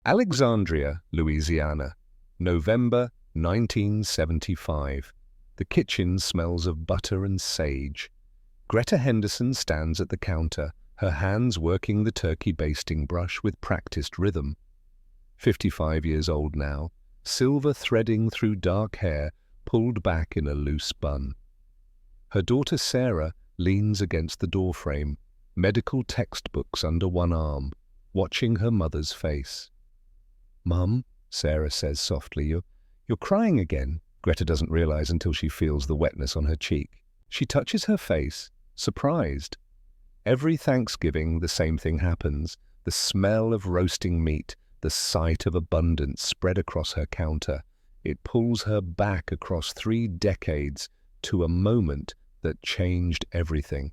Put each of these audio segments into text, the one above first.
Alexandria, Louisiana, November 1975. The kitchen smells of butter and sage. Greta Henderson stands at the counter, her hands working the turkey basting brush with practiced rhythm. 55 years old now, silver threading through dark hair pulled back in a loose bun. Her daughter Sarah leans against the doorframe, medical textbooks under one arm, watching her mother's face. "Mum," Sarah says softly, you're crying again." Greta doesn't realize until she feels the wetness on her cheek. She touches her face, surprised. Every Thanksgiving, the same thing happens. The smell of roasting meat, the sight of abundance spread across her counter. It pulls her back across 3 decades to a moment that changed everything.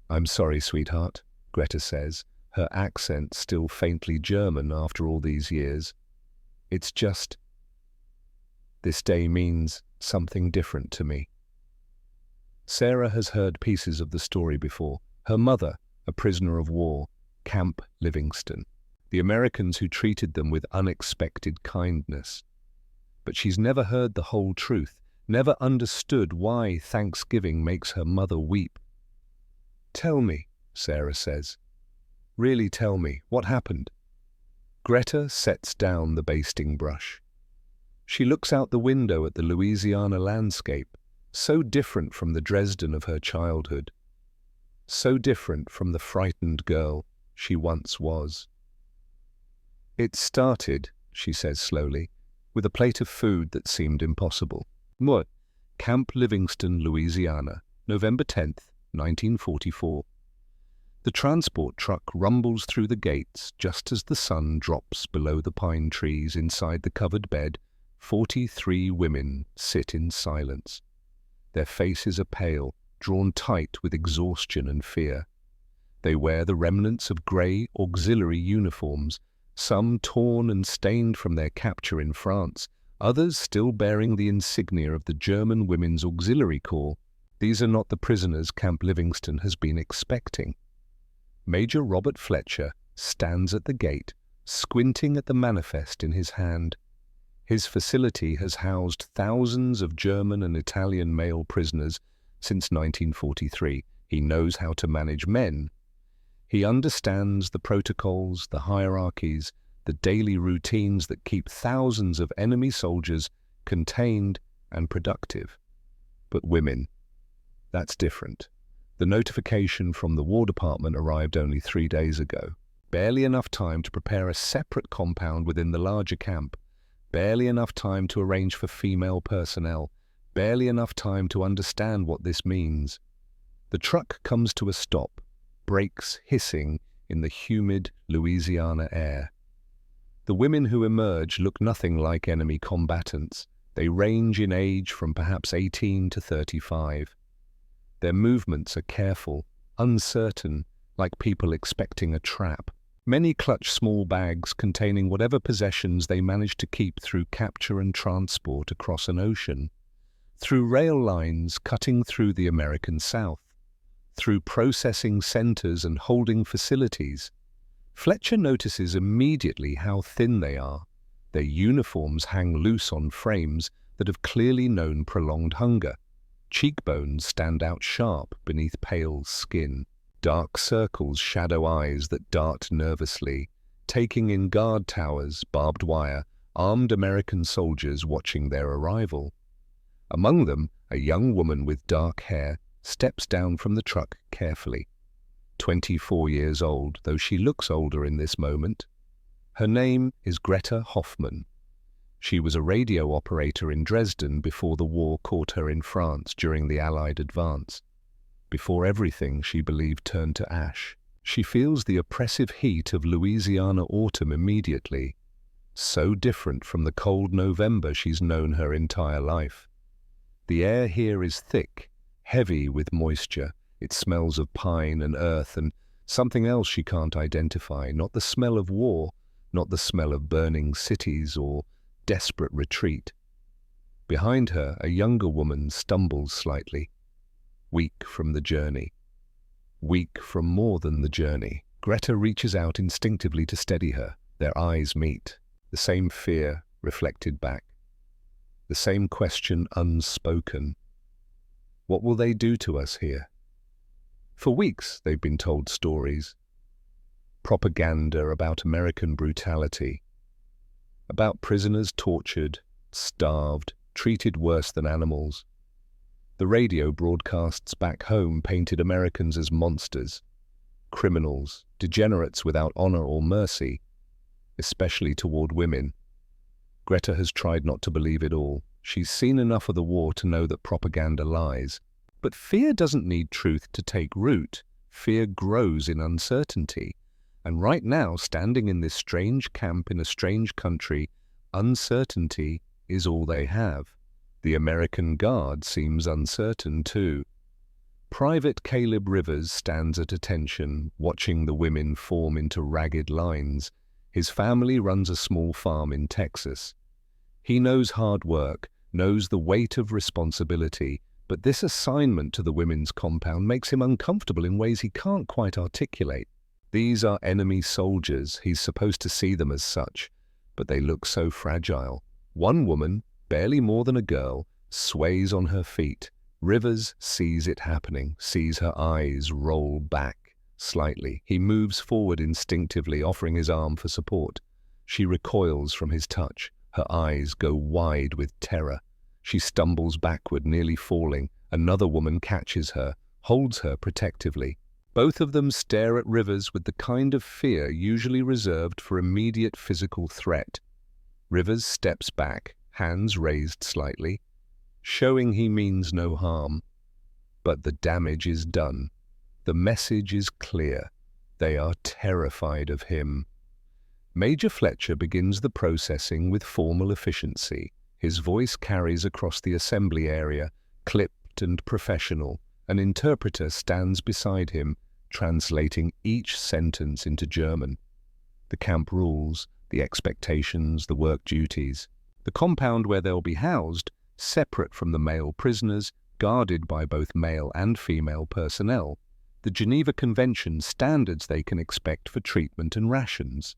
"I'm sorry, sweetheart," Greta says, her accent still faintly German after all these years. "It's just, this day means something different to me." Sarah has heard pieces of the story before. Her mother, a prisoner of war, Camp Livingston. The Americans who treated them with unexpected kindness. But she's never heard the whole truth, never understood why Thanksgiving makes her mother weep. "Tell me," Sarah says. "Really tell me, what happened?" Greta sets down the basting brush. She looks out the window at the Louisiana landscape, so different from the Dresden of her childhood, so different from the frightened girl she once was. "It started," she says slowly, with a plate of food that seemed impossible. What? Camp Livingston, Louisiana, November 10th, 1944. The transport truck rumbles through the gates just as the sun drops below the pine trees. Inside the covered bed, 43 women sit in silence. Their faces are pale, drawn tight with exhaustion and fear. They wear the remnants of grey auxiliary uniforms, some torn and stained from their capture in France, others still bearing the insignia of the German Women's Auxiliary Corps. These are not the prisoners Camp Livingston has been expecting. Major Robert Fletcher stands at the gate, squinting at the manifest in his hand. His facility has housed thousands of German and Italian male prisoners since 1943. He knows how to manage men. He understands the protocols, the hierarchies, the daily routines that keep thousands of enemy soldiers contained and productive. But women, that's different. The notification from the War Department arrived only 3 days ago. Barely enough time to prepare a separate compound within the larger camp. Barely enough time to arrange for female personnel. Barely enough time to understand what this means. The truck comes to a stop, brakes hissing in the humid Louisiana air. The women who emerge look nothing like enemy combatants. They range in age from perhaps 18 to 35. Their movements are careful, uncertain, like people expecting a trap. Many clutch small bags containing whatever possessions they manage to keep through capture and transport across an ocean, through rail lines cutting through the American South, through processing centers and holding facilities. Fletcher notices immediately how thin they are. Their uniforms hang loose on frames that have clearly known prolonged hunger. Cheekbones stand out sharp beneath pale skin. Dark circles shadow eyes that dart nervously, taking in guard towers, barbed wire, armed American soldiers watching their arrival. Among them, a young woman with dark hair steps down from the truck carefully. 24 years old, though she looks older in this moment. Her name is Greta Hoffmann. She was a radio operator in Dresden before the war caught her in France during the Allied advance. Before everything she believed turned to ash. She feels the oppressive heat of Louisiana autumn immediately. So different from the cold November she's known her entire life. The air here is thick, heavy with moisture. It smells of pine and earth and something else she can't identify. Not the smell of war, not the smell of burning cities or desperate retreat. Behind her, a younger woman stumbles slightly. Weak from the journey. Weak from more than the journey. Greta reaches out instinctively to steady her. Their eyes meet, the same fear reflected back, the same question unspoken. What will they do to us here? For weeks they've been told stories, propaganda about American brutality, about prisoners tortured, starved, treated worse than animals. The radio broadcasts back home painted Americans as monsters, criminals, degenerates without honor or mercy, especially toward women. Greta has tried not to believe it all. She's seen enough of the war to know that propaganda lies. But fear doesn't need truth to take root. Fear grows in uncertainty. And right now, standing in this strange camp in a strange country, uncertainty is all they have. The American Guard seems uncertain too. Private Caleb Rivers stands at attention, watching the women form into ragged lines. His family runs a small farm in Texas. He knows hard work, knows the weight of responsibility, but this assignment to the women's compound makes him uncomfortable in ways he can't quite articulate. These are enemy soldiers. He's supposed to see them as such, but they look so fragile. One woman, barely more than a girl, sways on her feet. Rivers sees it happening, sees her eyes roll back slightly. He moves forward instinctively, offering his arm for support. She recoils from his touch. Her eyes go wide with terror. She stumbles backward, nearly falling. Another woman catches her, holds her protectively. Both of them stare at Rivers with the kind of fear usually reserved for immediate physical threat. Rivers steps back, hands raised slightly, showing he means no harm. But the damage is done. The message is clear. They are terrified of him. Major Fletcher begins the processing with formal efficiency. His voice carries across the assembly area, clipped and professional. An interpreter stands beside him, translating each sentence into German. The camp rules, the expectations, the work duties. The compound where they'll be housed, separate from the male prisoners, guarded by both male and female personnel. The Geneva Convention standards they can expect for treatment and rations.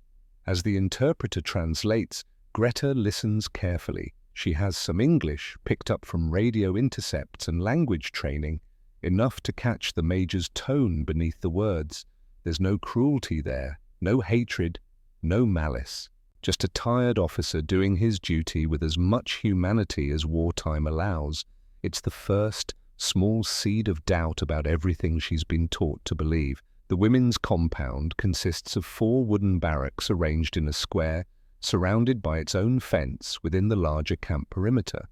As the interpreter translates, Greta listens carefully. She has some English, picked up from radio intercepts and language training, enough to catch the major's tone beneath the words. There's no cruelty there, no hatred, no malice. Just a tired officer doing his duty with as much humanity as wartime allows. It's the first small seed of doubt about everything she's been taught to believe. The women's compound consists of 4 wooden barracks arranged in a square, surrounded by its own fence within the larger camp perimeter.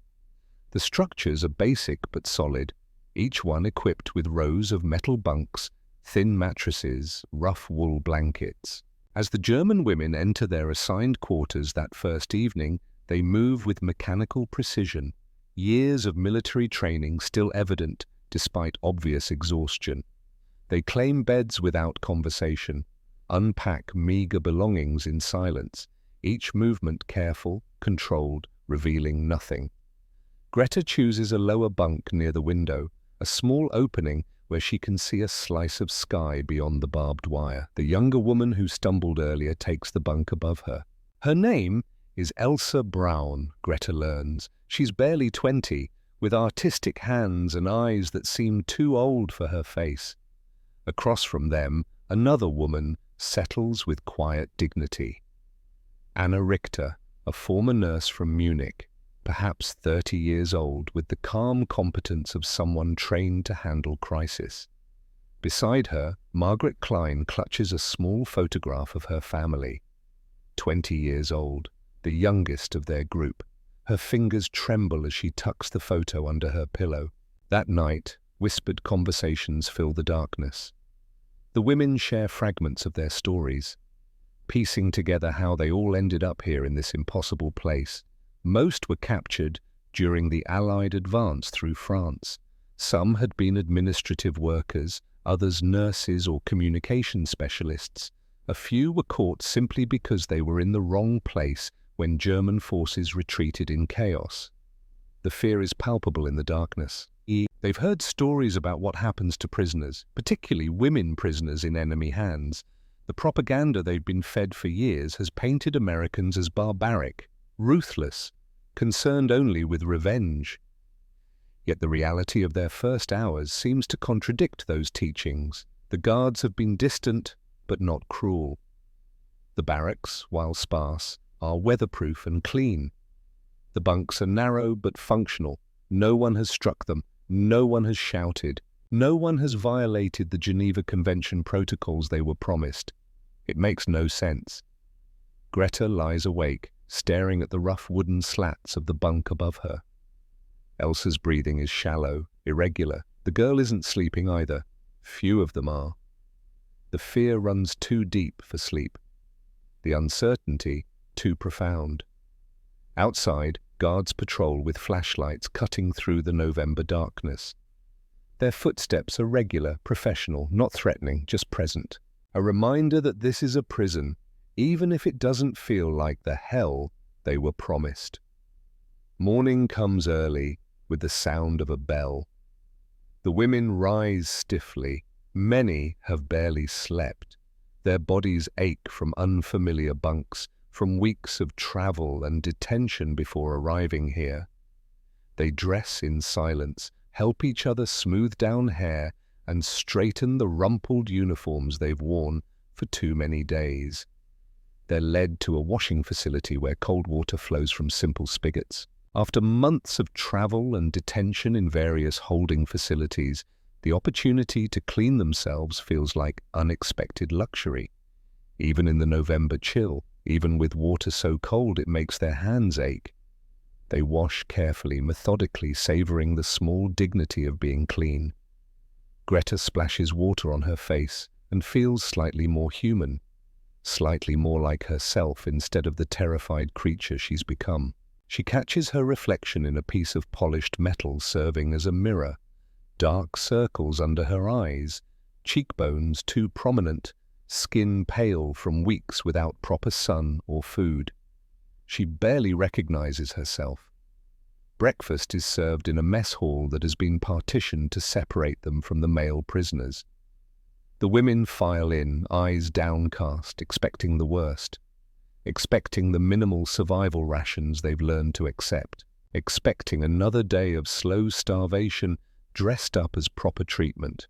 The structures are basic but solid, each one equipped with rows of metal bunks, thin mattresses, rough wool blankets. As the German women enter their assigned quarters that first evening, they move with mechanical precision, years of military training still evident despite obvious exhaustion. They claim beds without conversation, unpack meager belongings in silence, each movement careful, controlled, revealing nothing. Greta chooses a lower bunk near the window, a small opening where she can see a slice of sky beyond the barbed wire. The younger woman who stumbled earlier takes the bunk above her. Her name is Elsa Braun, Greta learns. She's barely 20, with artistic hands and eyes that seem too old for her face. Across from them, another woman settles with quiet dignity. Anna Richter, a former nurse from Munich, perhaps 30 years old, with the calm competence of someone trained to handle crisis. Beside her, Margaret Klein clutches a small photograph of her family. 20 years old, the youngest of their group. Her fingers tremble as she tucks the photo under her pillow. That night, whispered conversations fill the darkness. The women share fragments of their stories, piecing together how they all ended up here in this impossible place. Most were captured during the Allied advance through France. Some had been administrative workers, others nurses or communication specialists. A few were caught simply because they were in the wrong place when German forces retreated in chaos. The fear is palpable in the darkness. They've heard stories about what happens to prisoners, particularly women prisoners in enemy hands. The propaganda they've been fed for years has painted Americans as barbaric, ruthless, concerned only with revenge. Yet the reality of their first hours seems to contradict those teachings. The guards have been distant, but not cruel. The barracks, while sparse, are weatherproof and clean. The bunks are narrow but functional. No one has struck them. No one has shouted. No one has violated the Geneva Convention protocols they were promised. It makes no sense. Greta lies awake, staring at the rough wooden slats of the bunk above her. Elsa's breathing is shallow, irregular. The girl isn't sleeping either. Few of them are. The fear runs too deep for sleep. The uncertainty too profound. Outside, guards patrol with flashlights cutting through the November darkness. Their footsteps are regular, professional, not threatening, just present. A reminder that this is a prison, even if it doesn't feel like the hell they were promised. Morning comes early, with the sound of a bell. The women rise stiffly. Many have barely slept. Their bodies ache from unfamiliar bunks, from weeks of travel and detention before arriving here. They dress in silence, help each other smooth down hair, and straighten the rumpled uniforms they've worn for too many days. They're led to a washing facility where cold water flows from simple spigots. After months of travel and detention in various holding facilities, the opportunity to clean themselves feels like unexpected luxury. Even in the November chill, even with water so cold it makes their hands ache. They wash carefully, methodically, savoring the small dignity of being clean. Greta splashes water on her face and feels slightly more human, slightly more like herself instead of the terrified creature she's become. She catches her reflection in a piece of polished metal serving as a mirror. Dark circles under her eyes, cheekbones too prominent, skin pale from weeks without proper sun or food. She barely recognizes herself. Breakfast is served in a mess hall that has been partitioned to separate them from the male prisoners. The women file in, eyes downcast, expecting the worst. Expecting the minimal survival rations they've learned to accept. Expecting another day of slow starvation dressed up as proper treatment.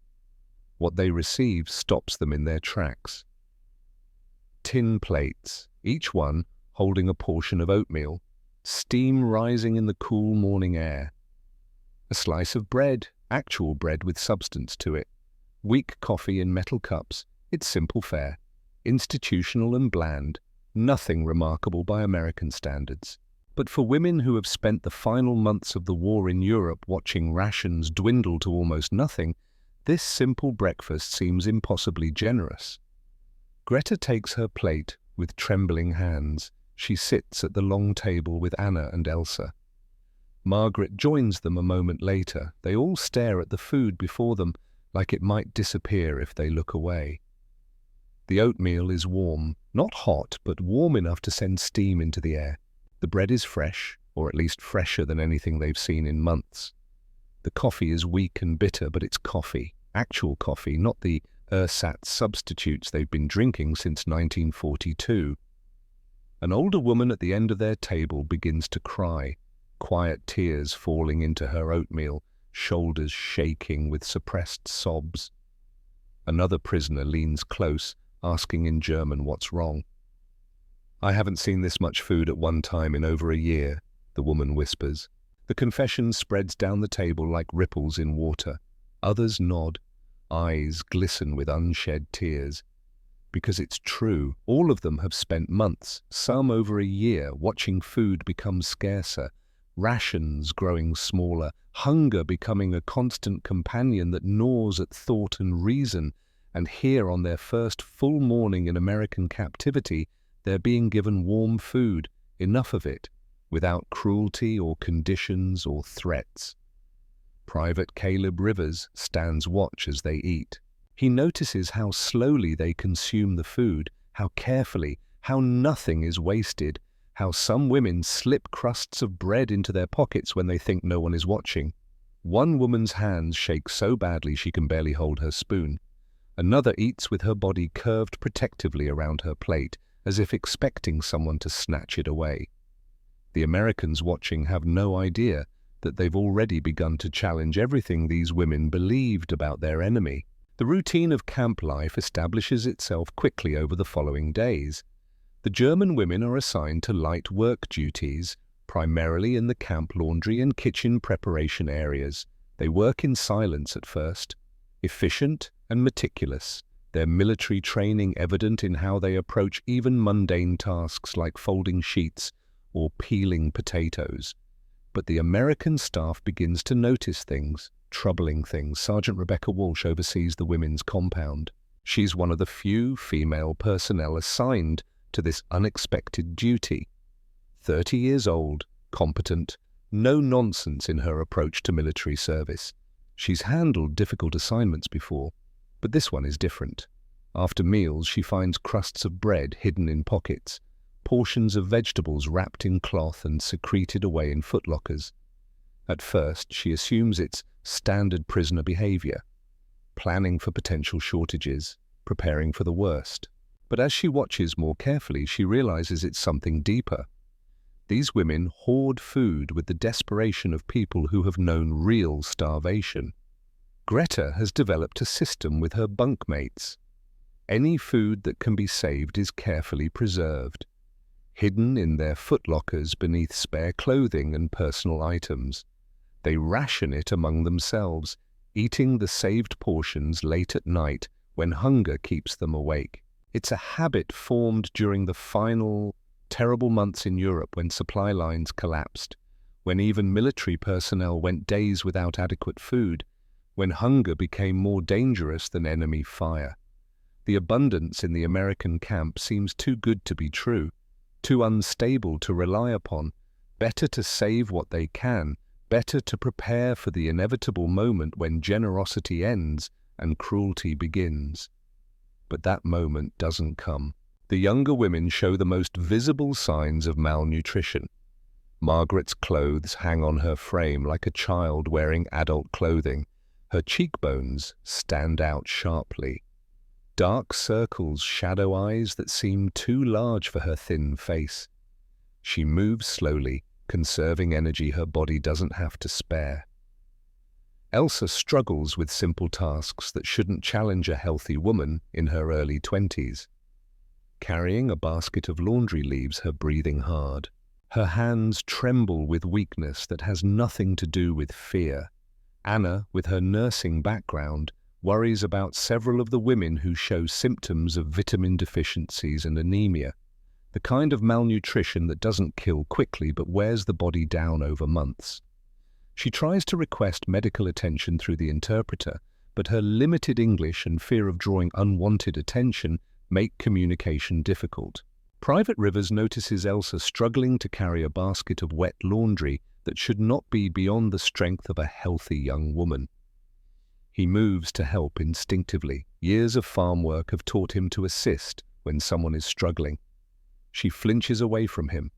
What they receive stops them in their tracks. Tin plates, each one holding a portion of oatmeal, steam rising in the cool morning air. A slice of bread, actual bread with substance to it. Weak coffee in metal cups. It's simple fare, institutional and bland, nothing remarkable by American standards. But for women who have spent the final months of the war in Europe watching rations dwindle to almost nothing, this simple breakfast seems impossibly generous. Greta takes her plate with trembling hands. She sits at the long table with Anna and Elsa. Margaret joins them a moment later. They all stare at the food before them, like it might disappear if they look away. The oatmeal is warm, not hot, but warm enough to send steam into the air. The bread is fresh, or at least fresher than anything they've seen in months. The coffee is weak and bitter, but it's coffee, actual coffee, not the ersatz substitutes they've been drinking since 1942. An older woman at the end of their table begins to cry, quiet tears falling into her oatmeal, shoulders shaking with suppressed sobs. Another prisoner leans close, asking in German what's wrong. "I haven't seen this much food at one time in over a year," the woman whispers. The confession spreads down the table like ripples in water. Others nod, eyes glisten with unshed tears. Because it's true, all of them have spent months, some over a year, watching food become scarcer, rations growing smaller, hunger becoming a constant companion that gnaws at thought and reason, and here on their first full morning in American captivity, they're being given warm food, enough of it, without cruelty or conditions or threats. Private Caleb Rivers stands watch as they eat. He notices how slowly they consume the food, how carefully, how nothing is wasted, how some women slip crusts of bread into their pockets when they think no one is watching. One woman's hands shake so badly she can barely hold her spoon. Another eats with her body curved protectively around her plate, as if expecting someone to snatch it away. The Americans watching have no idea that they've already begun to challenge everything these women believed about their enemy. The routine of camp life establishes itself quickly over the following days. The German women are assigned to light work duties, primarily in the camp laundry and kitchen preparation areas. They work in silence at first, efficient and meticulous, their military training evident in how they approach even mundane tasks like folding sheets or peeling potatoes. But the American staff begins to notice things, troubling things. Sergeant Rebecca Walsh oversees the women's compound. She's one of the few female personnel assigned to this unexpected duty. 30 years old, competent, no nonsense in her approach to military service. She's handled difficult assignments before, but this one is different. After meals, she finds crusts of bread hidden in pockets, portions of vegetables wrapped in cloth and secreted away in footlockers. At first, she assumes it's standard prisoner behavior, planning for potential shortages, preparing for the worst. But as she watches more carefully, she realizes it's something deeper. These women hoard food with the desperation of people who have known real starvation. Greta has developed a system with her bunkmates. Any food that can be saved is carefully preserved, hidden in their footlockers beneath spare clothing and personal items. They ration it among themselves, eating the saved portions late at night when hunger keeps them awake. It's a habit formed during the final terrible months in Europe when supply lines collapsed, when even military personnel went days without adequate food, when hunger became more dangerous than enemy fire. The abundance in the American camp seems too good to be true, too unstable to rely upon. Better to save what they can, better to prepare for the inevitable moment when generosity ends and cruelty begins. But that moment doesn't come. The younger women show the most visible signs of malnutrition. Margaret's clothes hang on her frame like a child wearing adult clothing. Her cheekbones stand out sharply. Dark circles shadow eyes that seem too large for her thin face. She moves slowly, conserving energy her body doesn't have to spare. Elsa struggles with simple tasks that shouldn't challenge a healthy woman in her early 20s. Carrying a basket of laundry leaves her breathing hard. Her hands tremble with weakness that has nothing to do with fear. Anna, with her nursing background, worries about several of the women who show symptoms of vitamin deficiencies and anemia, the kind of malnutrition that doesn't kill quickly but wears the body down over months. She tries to request medical attention through the interpreter, but her limited English and fear of drawing unwanted attention make communication difficult. Private Rivers notices Elsa struggling to carry a basket of wet laundry that should not be beyond the strength of a healthy young woman. He moves to help instinctively. Years of farm work have taught him to assist when someone is struggling. She flinches away from him,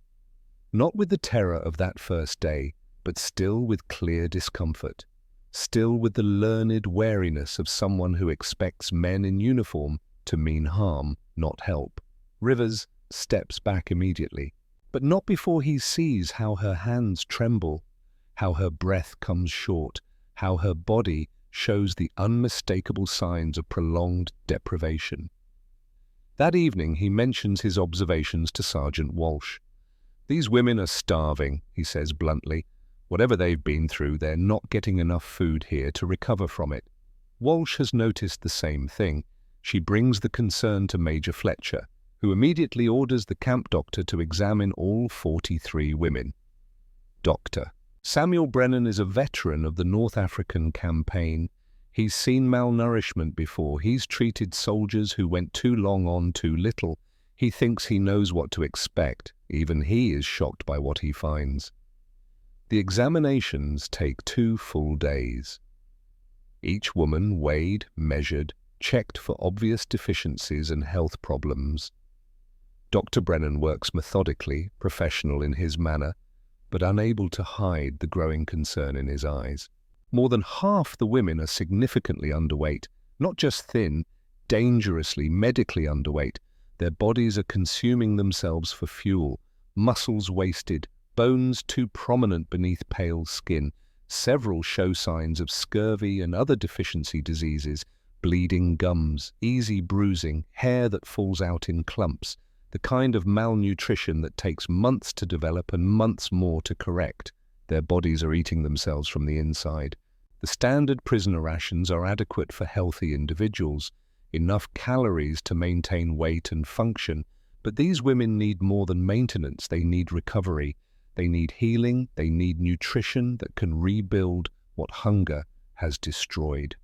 not with the terror of that first day, but still with clear discomfort, still with the learned wariness of someone who expects men in uniform to mean harm, not help. Rivers steps back immediately, but not before he sees how her hands tremble, how her breath comes short, how her body shows the unmistakable signs of prolonged deprivation. That evening he mentions his observations to Sergeant Walsh. "These women are starving," he says bluntly. "Whatever they've been through, they're not getting enough food here to recover from it." Walsh has noticed the same thing. She brings the concern to Major Fletcher, who immediately orders the camp doctor to examine all 43 women. Doctor Samuel Brennan is a veteran of the North African campaign. He's seen malnourishment before. He's treated soldiers who went too long on too little. He thinks he knows what to expect. Even he is shocked by what he finds. The examinations take 2 full days. Each woman weighed, measured, checked for obvious deficiencies and health problems. Dr. Brennan works methodically, professional in his manner, but unable to hide the growing concern in his eyes. More than half the women are significantly underweight, not just thin, dangerously, medically underweight. Their bodies are consuming themselves for fuel, muscles wasted, bones too prominent beneath pale skin. Several show signs of scurvy and other deficiency diseases, bleeding gums, easy bruising, hair that falls out in clumps, the kind of malnutrition that takes months to develop and months more to correct. Their bodies are eating themselves from the inside. The standard prisoner rations are adequate for healthy individuals, enough calories to maintain weight and function, but these women need more than maintenance. They need recovery. They need healing. They need nutrition that can rebuild what hunger has destroyed.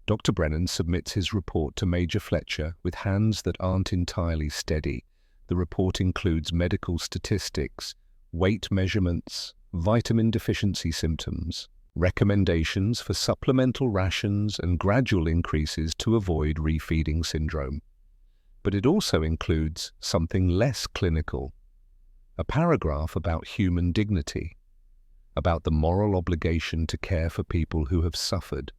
Dr. Brennan submits his report to Major Fletcher with hands that aren't entirely steady. The report includes medical statistics, weight measurements, vitamin deficiency symptoms, recommendations for supplemental rations and gradual increases to avoid refeeding syndrome. But it also includes something less clinical, a paragraph about human dignity, about the moral obligation to care for people who have suffered,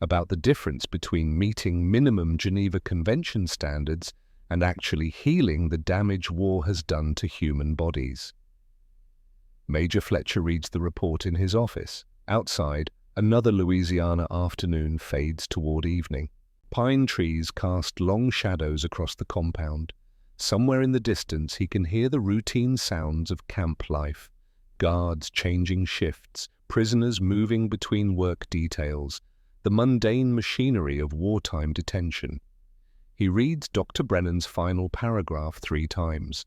about the difference between meeting minimum Geneva Convention standards and actually healing the damage war has done to human bodies. Major Fletcher reads the report in his office. Outside, another Louisiana afternoon fades toward evening. Pine trees cast long shadows across the compound. Somewhere in the distance he can hear the routine sounds of camp life, guards changing shifts, prisoners moving between work details, the mundane machinery of wartime detention. He reads Dr. Brennan's final paragraph 3 times.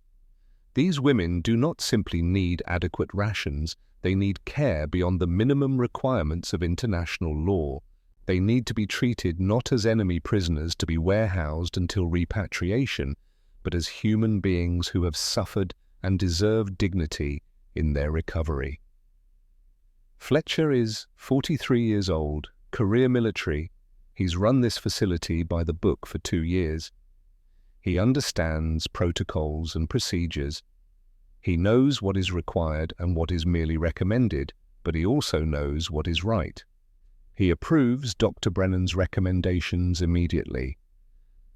These women do not simply need adequate rations, they need care beyond the minimum requirements of international law. They need to be treated not as enemy prisoners to be warehoused until repatriation, but as human beings who have suffered and deserve dignity in their recovery. Fletcher is 43 years old, career military. He's run this facility by the book for 2 years. He understands protocols and procedures. He knows what is required and what is merely recommended, but he also knows what is right. He approves Dr. Brennan's recommendations immediately.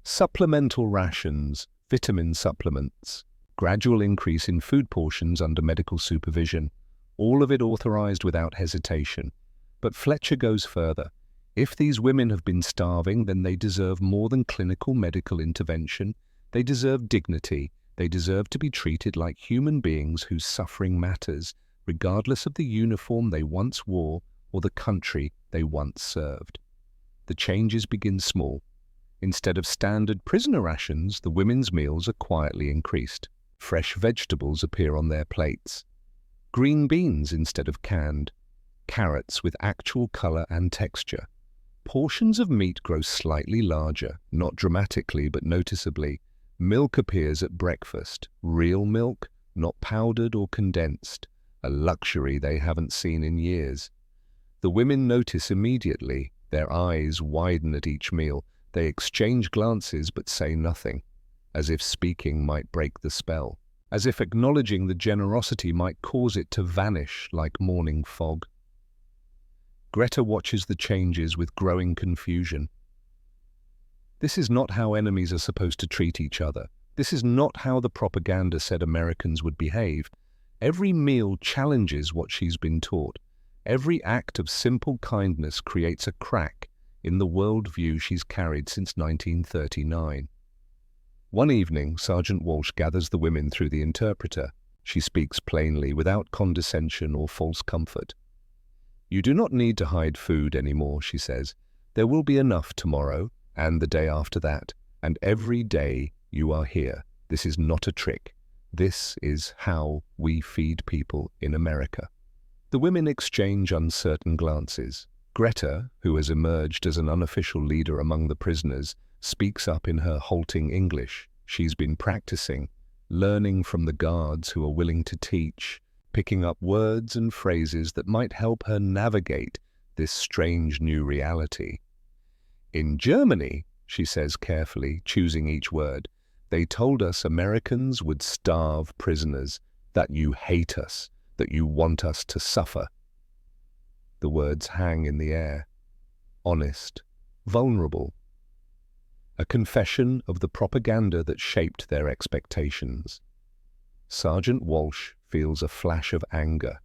Supplemental rations, vitamin supplements, gradual increase in food portions under medical supervision, all of it authorized without hesitation. But Fletcher goes further. If these women have been starving, then they deserve more than clinical medical intervention. They deserve dignity. They deserve to be treated like human beings whose suffering matters, regardless of the uniform they once wore or the country they once served. The changes begin small. Instead of standard prisoner rations, the women's meals are quietly increased. Fresh vegetables appear on their plates. Green beans instead of canned. Carrots with actual color and texture. Portions of meat grow slightly larger, not dramatically but noticeably. Milk appears at breakfast. Real milk, not powdered or condensed. A luxury they haven't seen in years. The women notice immediately. Their eyes widen at each meal. They exchange glances but say nothing, as if speaking might break the spell, as if acknowledging the generosity might cause it to vanish like morning fog. Greta watches the changes with growing confusion. This is not how enemies are supposed to treat each other. This is not how the propaganda said Americans would behave. Every meal challenges what she's been taught. Every act of simple kindness creates a crack in the worldview she's carried since 1939. One evening, Sergeant Walsh gathers the women through the interpreter. She speaks plainly, without condescension or false comfort. "You do not need to hide food anymore," she says. "There will be enough tomorrow, and the day after that, and every day you are here. This is not a trick. This is how we feed people in America." The women exchange uncertain glances. Greta, who has emerged as an unofficial leader among the prisoners, speaks up in her halting English. She's been practicing, learning from the guards who are willing to teach, picking up words and phrases that might help her navigate this strange new reality. "In Germany," she says carefully, choosing each word, "they told us Americans would starve prisoners, that you hate us, that you want us to suffer." The words hang in the air. Honest, vulnerable. a confession of the propaganda that shaped their expectations. Sergeant Walsh feels a flash of anger,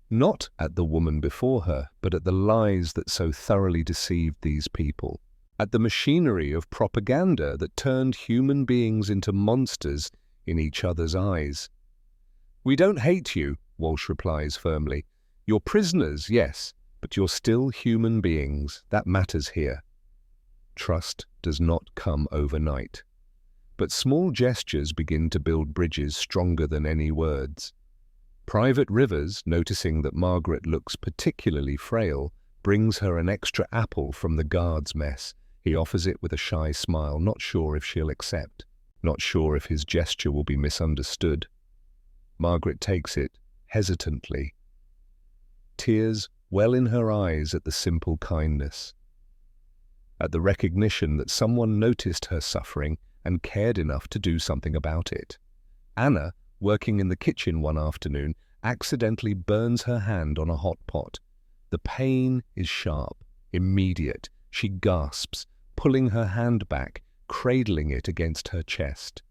not at the woman before her, but at the lies that so thoroughly deceived these people, at the machinery of propaganda that turned human beings into monsters in each other's eyes. "We don't hate you," Walsh replies firmly. "You're prisoners, yes, but you're still human beings. That matters here." Trust does not come overnight, but small gestures begin to build bridges stronger than any words. Private Rivers, noticing that Margaret looks particularly frail, brings her an extra apple from the guard's mess. He offers it with a shy smile, not sure if she'll accept, not sure if his gesture will be misunderstood. Margaret takes it, hesitantly. Tears well in her eyes at the simple kindness, at the recognition that someone noticed her suffering and cared enough to do something about it. Anna, working in the kitchen one afternoon, accidentally burns her hand on a hot pot. The pain is sharp, immediate. She gasps, pulling her hand back, cradling it against her chest.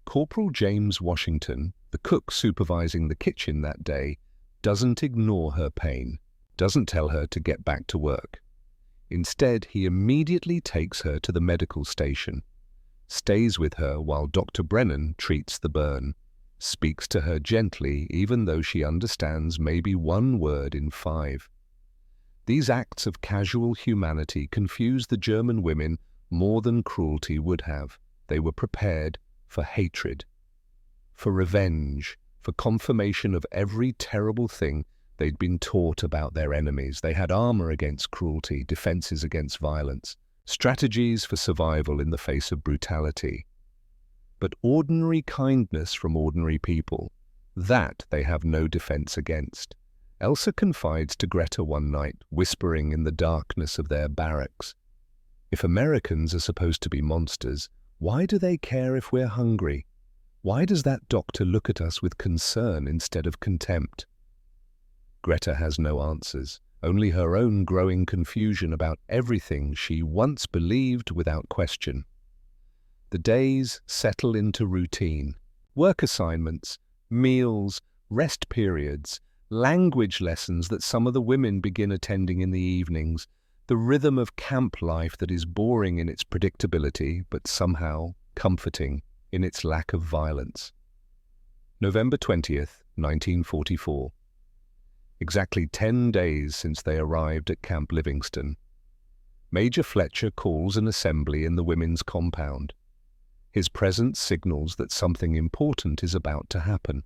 Corporal James Washington, the cook supervising the kitchen that day, doesn't ignore her pain, doesn't tell her to get back to work. Instead, he immediately takes her to the medical station, stays with her while Dr. Brennan treats the burn, speaks to her gently even though she understands maybe one word in 5. These acts of casual humanity confuse the German women more than cruelty would have. They were prepared for hatred, for revenge, for confirmation of every terrible thing they'd been taught about their enemies. They had armor against cruelty, defenses against violence, strategies for survival in the face of brutality. But ordinary kindness from ordinary people, that they have no defense against. Elsa confides to Greta one night, whispering in the darkness of their barracks, "If Americans are supposed to be monsters, why do they care if we're hungry? Why does that doctor look at us with concern instead of contempt?" Greta has no answers, only her own growing confusion about everything she once believed without question. The days settle into routine. Work assignments, meals, rest periods, language lessons that some of the women begin attending in the evenings, the rhythm of camp life that is boring in its predictability but somehow comforting in its lack of violence. November 20th, 1944. Exactly 10 days since they arrived at Camp Livingston. Major Fletcher calls an assembly in the women's compound. His presence signals that something important is about to happen.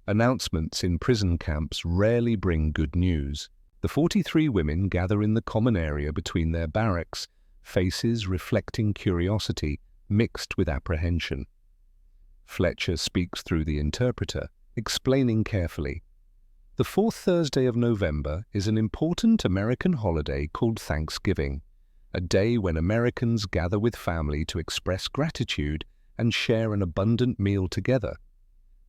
Announcements in prison camps rarely bring good news. The 43 women gather in the common area between their barracks, faces reflecting curiosity mixed with apprehension. Fletcher speaks through the interpreter, explaining carefully, "The fourth Thursday of November is an important American holiday called Thanksgiving, a day when Americans gather with family to express gratitude and share an abundant meal together.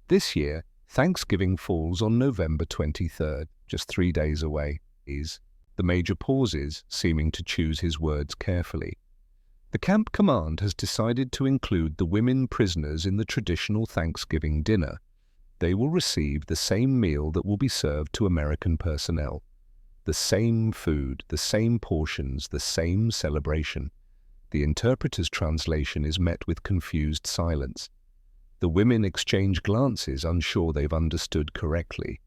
This year, Thanksgiving falls on November 23rd, just 3 days away." The major pauses, seeming to choose his words carefully. The camp command has decided to include the women prisoners in the traditional Thanksgiving dinner. They will receive the same meal that will be served to American personnel. The same food, the same portions, the same celebration. The interpreter's translation is met with confused silence. The women exchange glances, unsure they've understood correctly.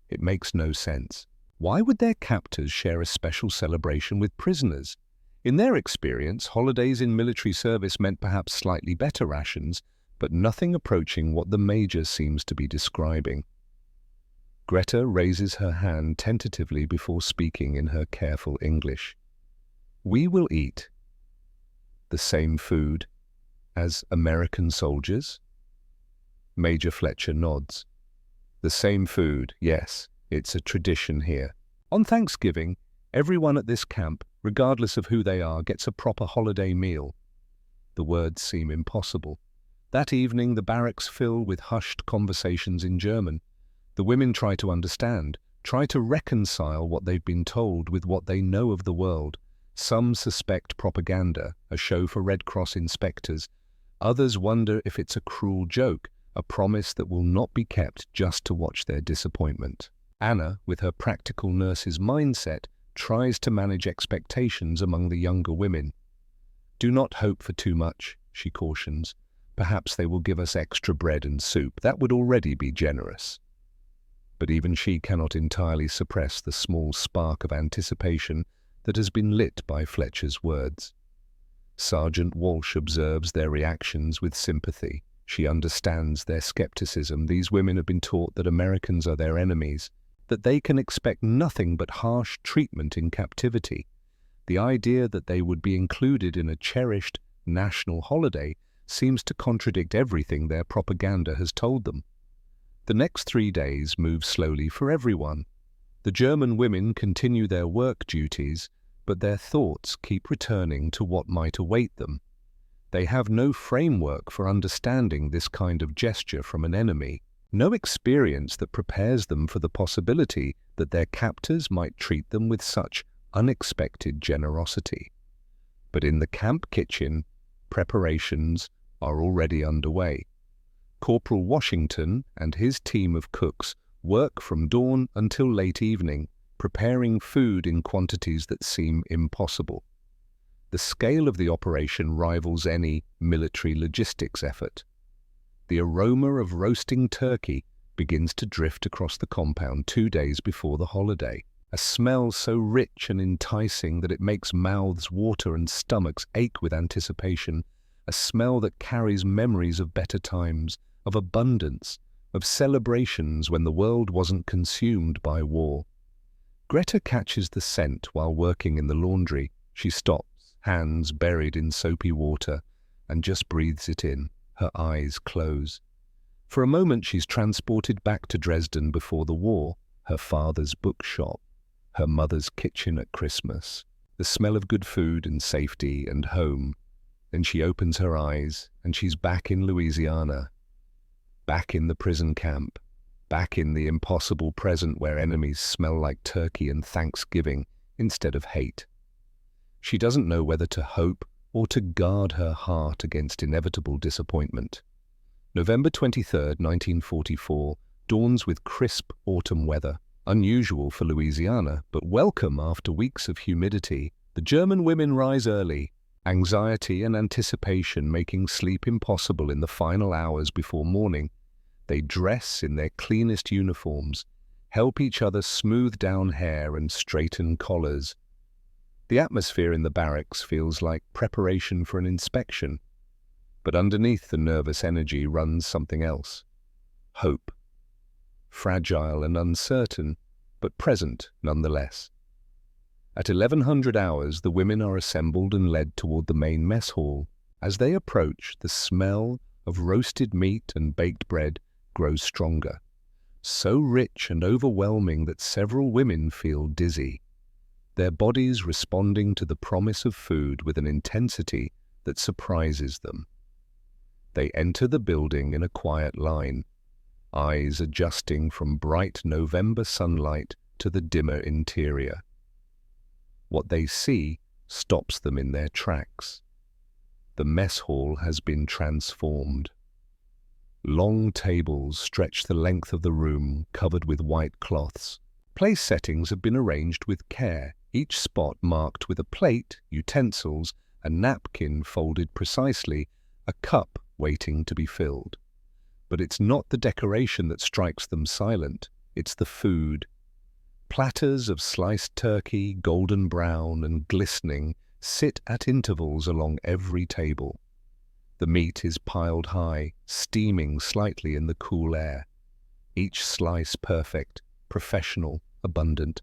It makes no sense. Why would their captors share a special celebration with prisoners? In their experience, holidays in military service meant perhaps slightly better rations, but nothing approaching what the major seems to be describing. Greta raises her hand tentatively before speaking in her careful English. "We will eat the same food as American soldiers?" Major Fletcher nods. "The same food, yes. It's a tradition here. On Thanksgiving, everyone at this camp, regardless of who they are, gets a proper holiday meal." The words seem impossible. That evening, the barracks fill with hushed conversations in German. The women try to understand, try to reconcile what they've been told with what they know of the world. Some suspect propaganda, a show for Red Cross inspectors. Others wonder if it's a cruel joke, a promise that will not be kept just to watch their disappointment. Anna, with her practical nurse's mindset, tries to manage expectations among the younger women. "Do not hope for too much," she cautions. "Perhaps they will give us extra bread and soup. That would already be generous." But even she cannot entirely suppress the small spark of anticipation that has been lit by Fletcher's words. Sergeant Walsh observes their reactions with sympathy. She understands their skepticism. These women have been taught that Americans are their enemies, that they can expect nothing but harsh treatment in captivity. The idea that they would be included in a cherished national holiday seems to contradict everything their propaganda has told them. The next 3 days move slowly for everyone. The German women continue their work duties, but their thoughts keep returning to what might await them. They have no framework for understanding this kind of gesture from an enemy, no experience that prepares them for the possibility that their captors might treat them with such unexpected generosity. But in the camp kitchen, preparations are already underway. Corporal Washington and his team of cooks work from dawn until late evening, preparing food in quantities that seem impossible. The scale of the operation rivals any military logistics effort. The aroma of roasting turkey begins to drift across the compound 2 days before the holiday, a smell so rich and enticing that it makes mouths water and stomachs ache with anticipation, a smell that carries memories of better times, of abundance, of celebrations when the world wasn't consumed by war. Greta catches the scent while working in the laundry. She stops, hands buried in soapy water, and just breathes it in. Her eyes close. For a moment she's transported back to Dresden before the war, her father's bookshop, her mother's kitchen at Christmas, the smell of good food and safety and home. Then she opens her eyes and she's back in Louisiana, back in the prison camp, back in the impossible present where enemies smell like turkey and Thanksgiving instead of hate. She doesn't know whether to hope or to guard her heart against inevitable disappointment. November 23rd, 1944, dawns with crisp autumn weather, unusual for Louisiana, but welcome after weeks of humidity. The German women rise early, anxiety and anticipation making sleep impossible in the final hours before morning. They dress in their cleanest uniforms, help each other smooth down hair and straighten collars. The atmosphere in the barracks feels like preparation for an inspection, but underneath the nervous energy runs something else. Hope. Fragile and uncertain, but present nonetheless. At 1100 hours, the women are assembled and led toward the main mess hall. As they approach, the smell of roasted meat and baked bread grows stronger, so rich and overwhelming that several women feel dizzy, their bodies responding to the promise of food with an intensity that surprises them. They enter the building in a quiet line, eyes adjusting from bright November sunlight to the dimmer interior. What they see stops them in their tracks. The mess hall has been transformed. Long tables stretch the length of the room, covered with white cloths. Place settings have been arranged with care, each spot marked with a plate, utensils, a napkin folded precisely, a cup waiting to be filled. But it's not the decoration that strikes them silent, it's the food. Platters of sliced turkey, golden brown and glistening, sit at intervals along every table. The meat is piled high, steaming slightly in the cool air. Each slice perfect, professional, abundant.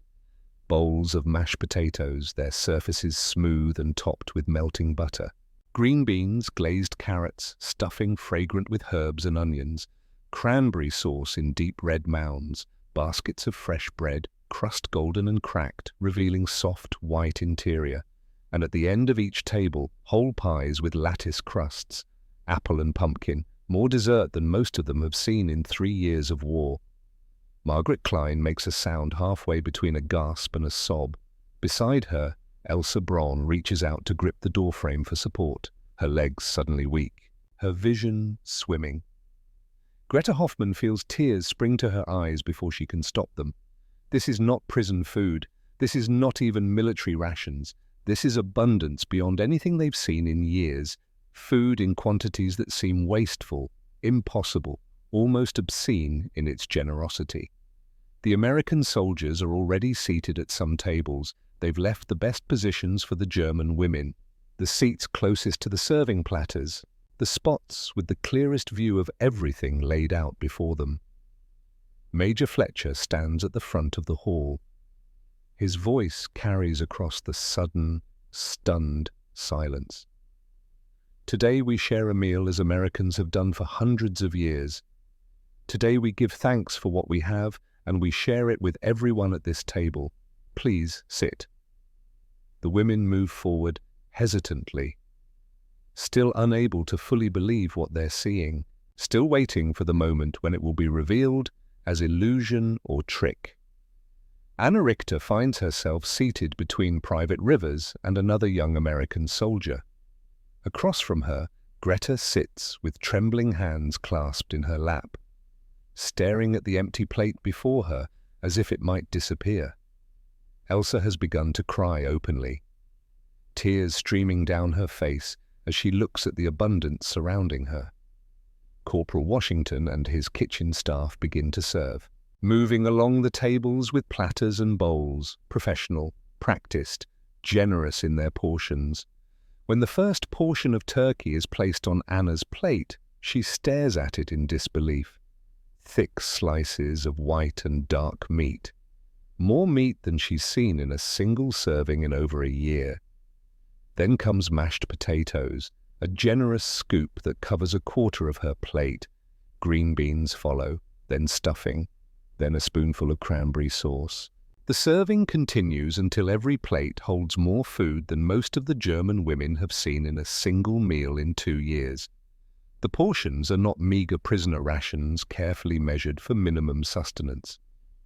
Bowls of mashed potatoes, their surfaces smooth and topped with melting butter. Green beans, glazed carrots, stuffing fragrant with herbs and onions. Cranberry sauce in deep red mounds. Baskets of fresh bread, crust golden and cracked, revealing soft, white interior. And at the end of each table, whole pies with lattice crusts, apple and pumpkin, more dessert than most of them have seen in 3 years of war. Margaret Klein makes a sound halfway between a gasp and a sob. Beside her, Elsa Braun reaches out to grip the doorframe for support, her legs suddenly weak, her vision swimming. Greta Hoffmann feels tears spring to her eyes before she can stop them. This is not prison food. This is not even military rations. This is abundance beyond anything they've seen in years. Food in quantities that seem wasteful, impossible, almost obscene in its generosity. The American soldiers are already seated at some tables. They've left the best positions for the German women, the seats closest to the serving platters, the spots with the clearest view of everything laid out before them. Major Fletcher stands at the front of the hall. His voice carries across the sudden, stunned silence. Today we share a meal as Americans have done for hundreds of years. Today we give thanks for what we have, and we share it with everyone at this table. Please sit. The women move forward hesitantly, still unable to fully believe what they're seeing, still waiting for the moment when it will be revealed as illusion or trick. Anna Richter finds herself seated between Private Rivers and another young American soldier. Across from her, Greta sits with trembling hands clasped in her lap, staring at the empty plate before her as if it might disappear. Elsa has begun to cry openly, tears streaming down her face as she looks at the abundance surrounding her. Corporal Washington and his kitchen staff begin to serve, moving along the tables with platters and bowls, professional, practiced, generous in their portions. When the first portion of turkey is placed on Anna's plate, she stares at it in disbelief. Thick slices of white and dark meat. More meat than she's seen in a single serving in over a year. Then comes mashed potatoes, a generous scoop that covers a quarter of her plate. Green beans follow, then stuffing, then a spoonful of cranberry sauce. The serving continues until every plate holds more food than most of the German women have seen in a single meal in 2 years. The portions are not meager prisoner rations carefully measured for minimum sustenance.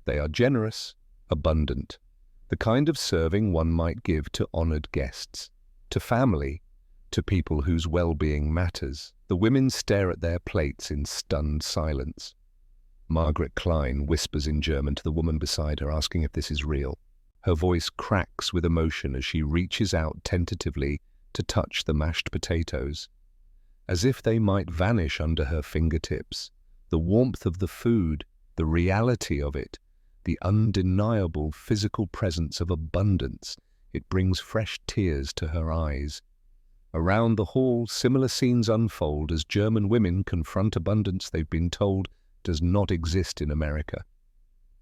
They are generous, abundant, the kind of serving one might give to honored guests, to family, to people whose well-being matters. The women stare at their plates in stunned silence. Margaret Klein whispers in German to the woman beside her, asking if this is real. Her voice cracks with emotion as she reaches out tentatively to touch the mashed potatoes, as if they might vanish under her fingertips. The warmth of the food, the reality of it, the undeniable physical presence of abundance, it brings fresh tears to her eyes. Around the hall, similar scenes unfold as German women confront abundance they've been told does not exist in America.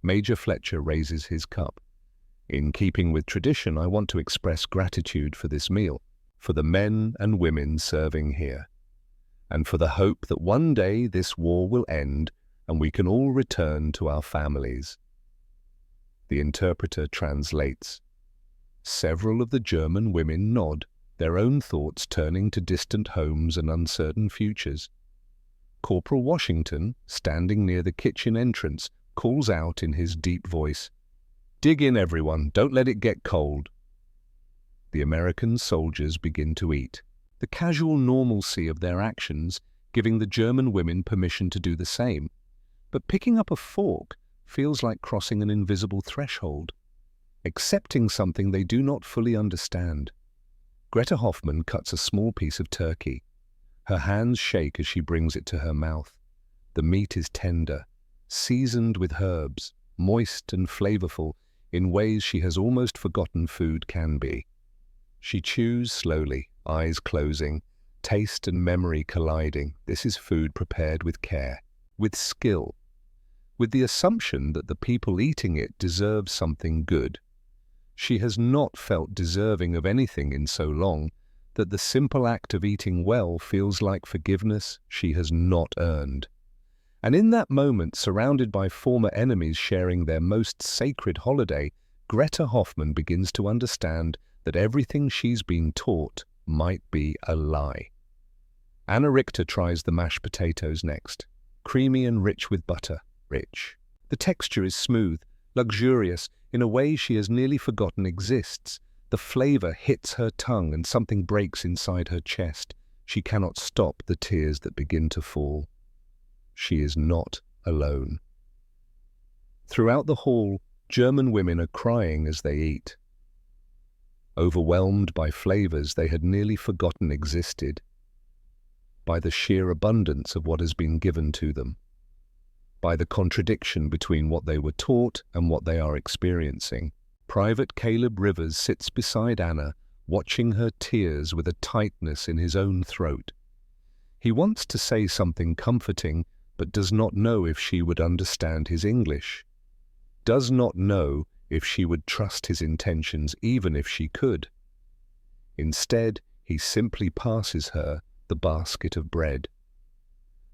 Major Fletcher raises his cup. In keeping with tradition, I want to express gratitude for this meal, for the men and women serving here, and for the hope that one day this war will end and we can all return to our families. The interpreter translates. Several of the German women nod, their own thoughts turning to distant homes and uncertain futures. Corporal Washington, standing near the kitchen entrance, calls out in his deep voice, "Dig in, everyone, don't let it get cold." The American soldiers begin to eat, the casual normalcy of their actions giving the German women permission to do the same. But picking up a fork feels like crossing an invisible threshold, accepting something they do not fully understand. Greta Hoffmann cuts a small piece of turkey. Her hands shake as she brings it to her mouth. The meat is tender, seasoned with herbs, moist and flavorful in ways she has almost forgotten food can be. She chews slowly, eyes closing, taste and memory colliding. This is food prepared with care, with skill, with the assumption that the people eating it deserve something good. She has not felt deserving of anything in so long that the simple act of eating well feels like forgiveness she has not earned. And in that moment, surrounded by former enemies sharing their most sacred holiday, Greta Hoffmann begins to understand that everything she's been taught might be a lie. Anna Richter tries the mashed potatoes next. Creamy and rich with butter. Rich. The texture is smooth, luxurious, in a way she has nearly forgotten exists. The flavor hits her tongue and something breaks inside her chest. She cannot stop the tears that begin to fall. She is not alone. Throughout the hall, German women are crying as they eat. Overwhelmed by flavors they had nearly forgotten existed, by the sheer abundance of what has been given to them, by the contradiction between what they were taught and what they are experiencing. Private Caleb Rivers sits beside Anna, watching her tears with a tightness in his own throat. He wants to say something comforting, but does not know if she would understand his English, does not know if she would trust his intentions even if she could. Instead, he simply passes her the basket of bread,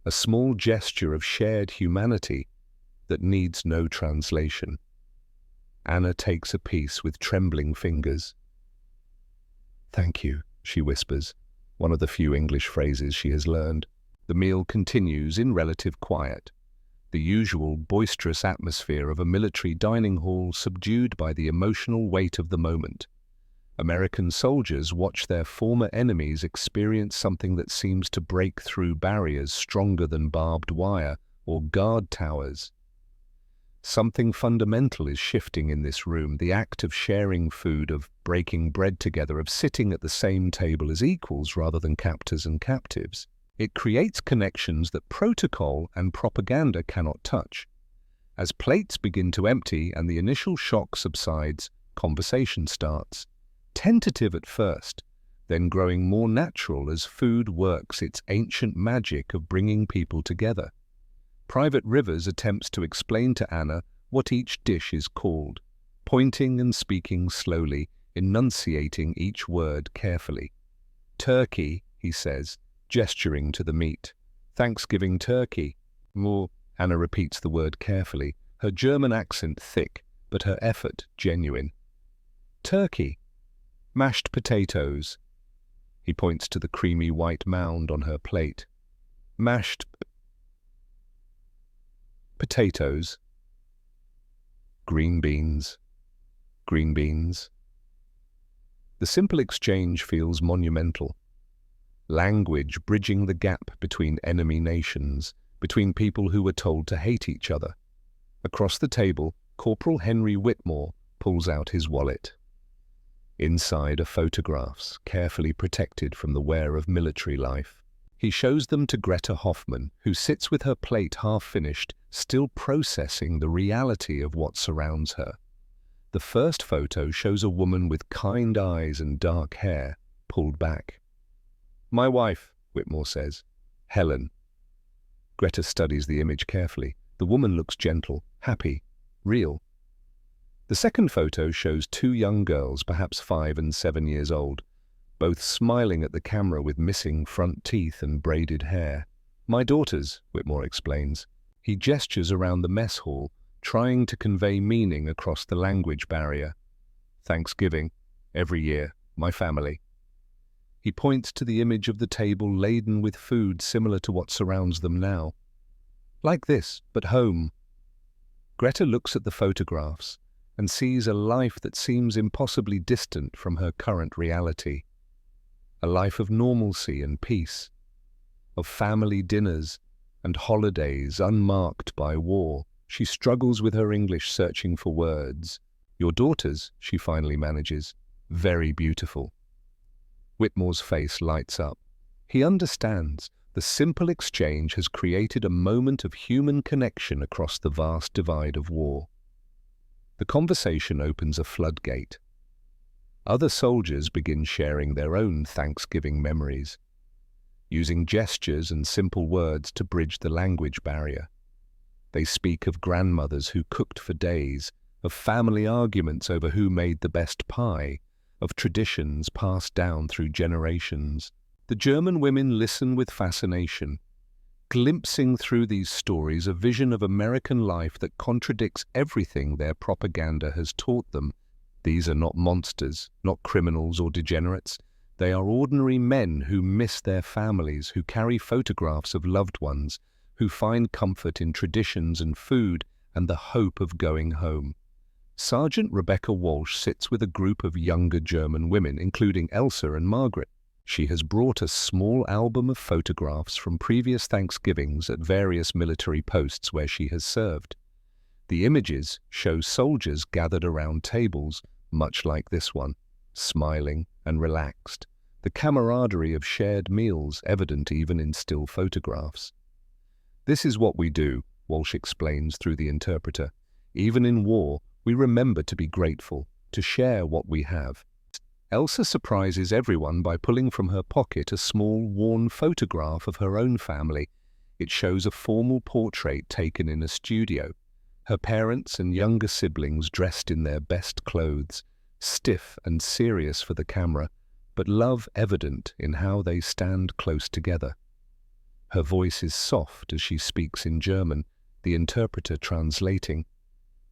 a small gesture of shared humanity that needs no translation. Anna takes a piece with trembling fingers. "Thank you," she whispers, one of the few English phrases she has learned. The meal continues in relative quiet, the usual boisterous atmosphere of a military dining hall subdued by the emotional weight of the moment. American soldiers watch their former enemies experience something that seems to break through barriers stronger than barbed wire or guard towers. Something fundamental is shifting in this room, the act of sharing food, of breaking bread together, of sitting at the same table as equals rather than captors and captives. It creates connections that protocol and propaganda cannot touch. As plates begin to empty and the initial shock subsides, conversation starts. Tentative at first, then growing more natural as food works its ancient magic of bringing people together. Private Rivers attempts to explain to Anna what each dish is called, pointing and speaking slowly, enunciating each word carefully. "Turkey," he says, gesturing to the meat. "Thanksgiving turkey." "More," Anna repeats the word carefully, her German accent thick, but her effort genuine. "Turkey." "Mashed potatoes." He points to the creamy white mound on her plate. "Mashed potatoes." "Green beans." "Green beans." The simple exchange feels monumental. Language bridging the gap between enemy nations, between people who were told to hate each other. Across the table, Corporal Henry Whitmore pulls out his wallet. Inside are photographs, carefully protected from the wear of military life. He shows them to Greta Hoffman, who sits with her plate half-finished, still processing the reality of what surrounds her. The first photo shows a woman with kind eyes and dark hair, pulled back. "My wife," Whitmore says. "Helen." Greta studies the image carefully. The woman looks gentle, happy, real. The second photo shows two young girls, perhaps 5 and 7 years old, both smiling at the camera with missing front teeth and braided hair. "My daughters," Whitmore explains. He gestures around the mess hall, trying to convey meaning across the language barrier. "Thanksgiving, every year, my family." He points to the image of the table laden with food similar to what surrounds them now. "Like this, but home." Greta looks at the photographs and sees a life that seems impossibly distant from her current reality. A life of normalcy and peace, of family dinners and holidays unmarked by war. She struggles with her English, searching for words. "Your daughters," she finally manages. "Very beautiful." Whitmore's face lights up. He understands. The simple exchange has created a moment of human connection across the vast divide of war. The conversation opens a floodgate. Other soldiers begin sharing their own Thanksgiving memories, using gestures and simple words to bridge the language barrier. They speak of grandmothers who cooked for days, of family arguments over who made the best pie, of traditions passed down through generations. The German women listen with fascination, glimpsing through these stories a vision of American life that contradicts everything their propaganda has taught them. These are not monsters, not criminals or degenerates. They are ordinary men who miss their families, who carry photographs of loved ones, who find comfort in traditions and food and the hope of going home. Sergeant Rebecca Walsh sits with a group of younger German women, including Elsa and Margaret. She has brought a small album of photographs from previous Thanksgivings at various military posts where she has served. The images show soldiers gathered around tables, much like this one, smiling and relaxed, the camaraderie of shared meals evident even in still photographs. "This is what we do," Walsh explains through the interpreter. "Even in war, we remember to be grateful, to share what we have." Elsa surprises everyone by pulling from her pocket a small, worn photograph of her own family. It shows a formal portrait taken in a studio. Her parents and younger siblings dressed in their best clothes, stiff and serious for the camera, but love evident in how they stand close together. Her voice is soft as she speaks in German, the interpreter translating.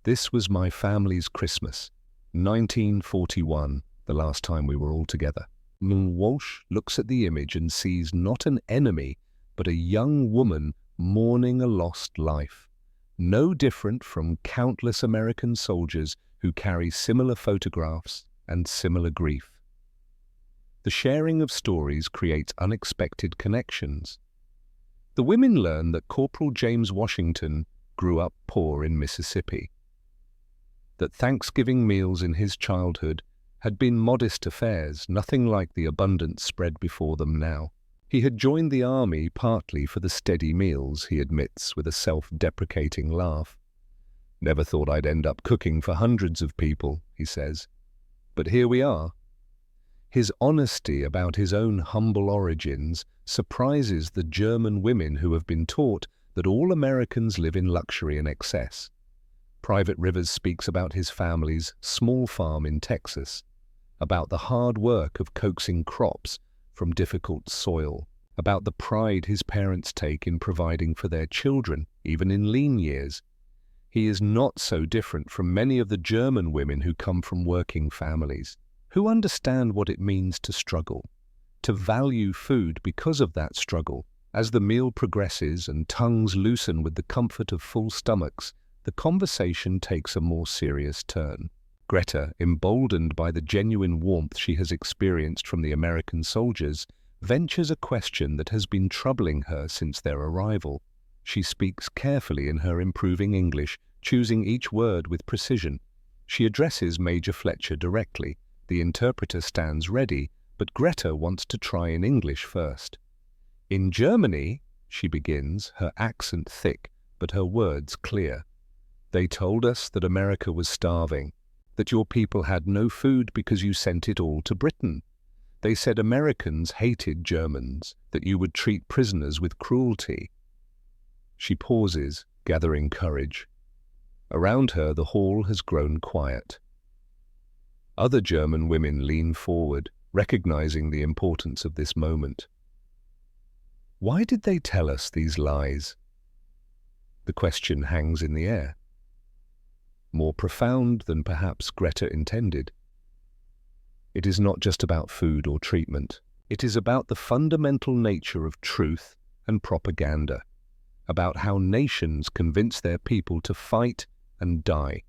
"This was my family's Christmas, 1941, the last time we were all together." Walsh looks at the image and sees not an enemy, but a young woman mourning a lost life. No different from countless American soldiers who carry similar photographs and similar grief. The sharing of stories creates unexpected connections. The women learn that Corporal James Washington grew up poor in Mississippi, that Thanksgiving meals in his childhood had been modest affairs, nothing like the abundance spread before them now. He had joined the army partly for the steady meals, he admits with a self-deprecating laugh. "Never thought I'd end up cooking for hundreds of people," he says. "But here we are." His honesty about his own humble origins surprises the German women who have been taught that all Americans live in luxury and excess. Private Rivers speaks about his family's small farm in Texas, about the hard work of coaxing crops from difficult soil, about the pride his parents take in providing for their children, even in lean years. He is not so different from many of the German women who come from working families, who understand what it means to struggle, to value food because of that struggle. As the meal progresses and tongues loosen with the comfort of full stomachs, the conversation takes a more serious turn. Greta, emboldened by the genuine warmth she has experienced from the American soldiers, ventures a question that has been troubling her since their arrival. She speaks carefully in her improving English, choosing each word with precision. She addresses Major Fletcher directly. The interpreter stands ready, but Greta wants to try in English first. "In Germany," she begins, her accent thick, but her words clear. "They told us that America was starving, that your people had no food because you sent it all to Britain. They said Americans hated Germans, that you would treat prisoners with cruelty." She pauses, gathering courage. Around her, the hall has grown quiet. Other German women lean forward, recognizing the importance of this moment. Why did they tell us these lies? The question hangs in the air. More profound than perhaps Greta intended. It is not just about food or treatment. It is about the fundamental nature of truth and propaganda, about how nations convince their people to fight and die,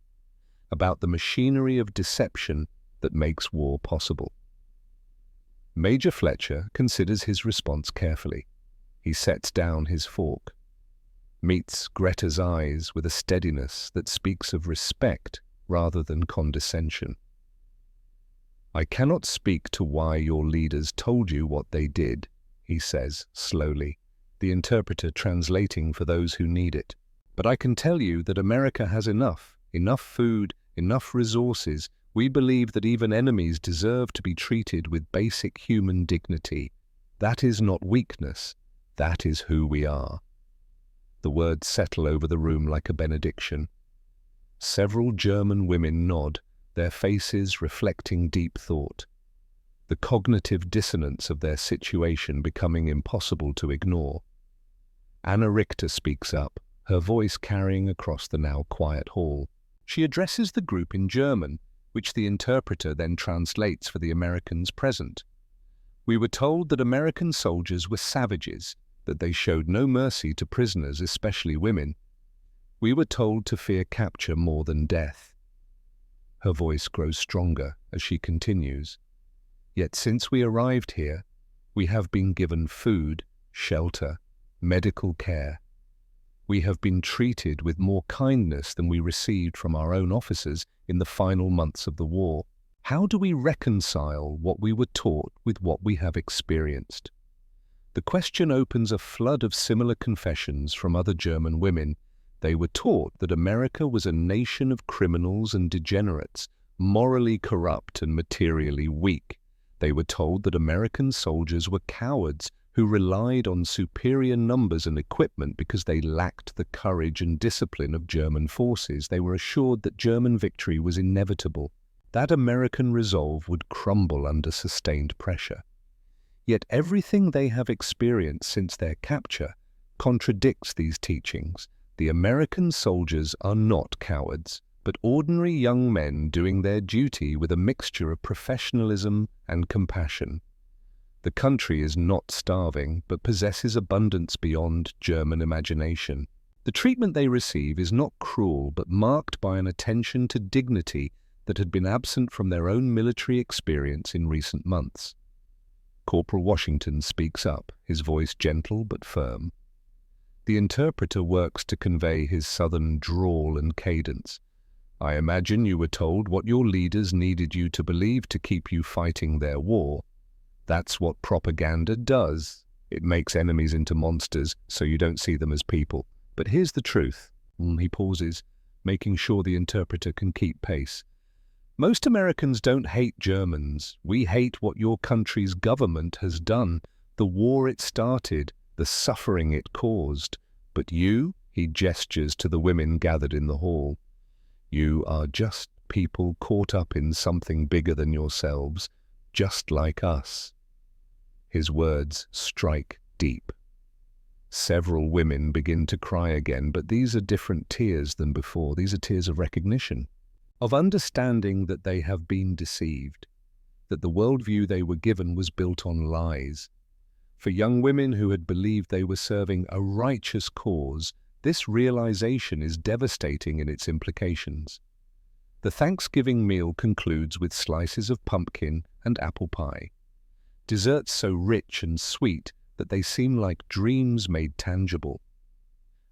about the machinery of deception that makes war possible. Major Fletcher considers his response carefully. He sets down his fork, meets Greta's eyes with a steadiness that speaks of respect rather than condescension. "I cannot speak to why your leaders told you what they did," he says slowly, the interpreter translating for those who need it. "But I can tell you that America has enough food, enough resources. We believe that even enemies deserve to be treated with basic human dignity. That is not weakness, that is who we are." The words settle over the room like a benediction. Several German women nod, their faces reflecting deep thought, the cognitive dissonance of their situation becoming impossible to ignore. Anna Richter speaks up, her voice carrying across the now quiet hall. She addresses the group in German, which the interpreter then translates for the Americans present. "We were told that American soldiers were savages, that they showed no mercy to prisoners, especially women. We were told to fear capture more than death. Her voice grows stronger as she continues. Yet since we arrived here, we have been given food, shelter, medical care. We have been treated with more kindness than we received from our own officers in the final months of the war. How do we reconcile what we were taught with what we have experienced? The question opens a flood of similar confessions from other German women. They were taught that America was a nation of criminals and degenerates, morally corrupt and materially weak. They were told that American soldiers were cowards who relied on superior numbers and equipment because they lacked the courage and discipline of German forces. They were assured that German victory was inevitable, that American resolve would crumble under sustained pressure. Yet everything they have experienced since their capture contradicts these teachings. The American soldiers are not cowards, but ordinary young men doing their duty with a mixture of professionalism and compassion. The country is not starving, but possesses abundance beyond German imagination. The treatment they receive is not cruel, but marked by an attention to dignity that had been absent from their own military experience in recent months. Corporal Washington speaks up, his voice gentle but firm. The interpreter works to convey his southern drawl and cadence. I imagine you were told what your leaders needed you to believe to keep you fighting their war. That's what propaganda does. It makes enemies into monsters so you don't see them as people. But here's the truth. He pauses, making sure the interpreter can keep pace. Most Americans don't hate Germans. We hate what your country's government has done, the war it started, the suffering it caused. But you, he gestures to the women gathered in the hall, you are just people caught up in something bigger than yourselves, just like us. His words strike deep. Several women begin to cry again, but these are different tears than before. These are tears of recognition, of understanding that they have been deceived, that the worldview they were given was built on lies. For young women who had believed they were serving a righteous cause, this realization is devastating in its implications. The Thanksgiving meal concludes with slices of pumpkin and apple pie, desserts so rich and sweet that they seem like dreams made tangible.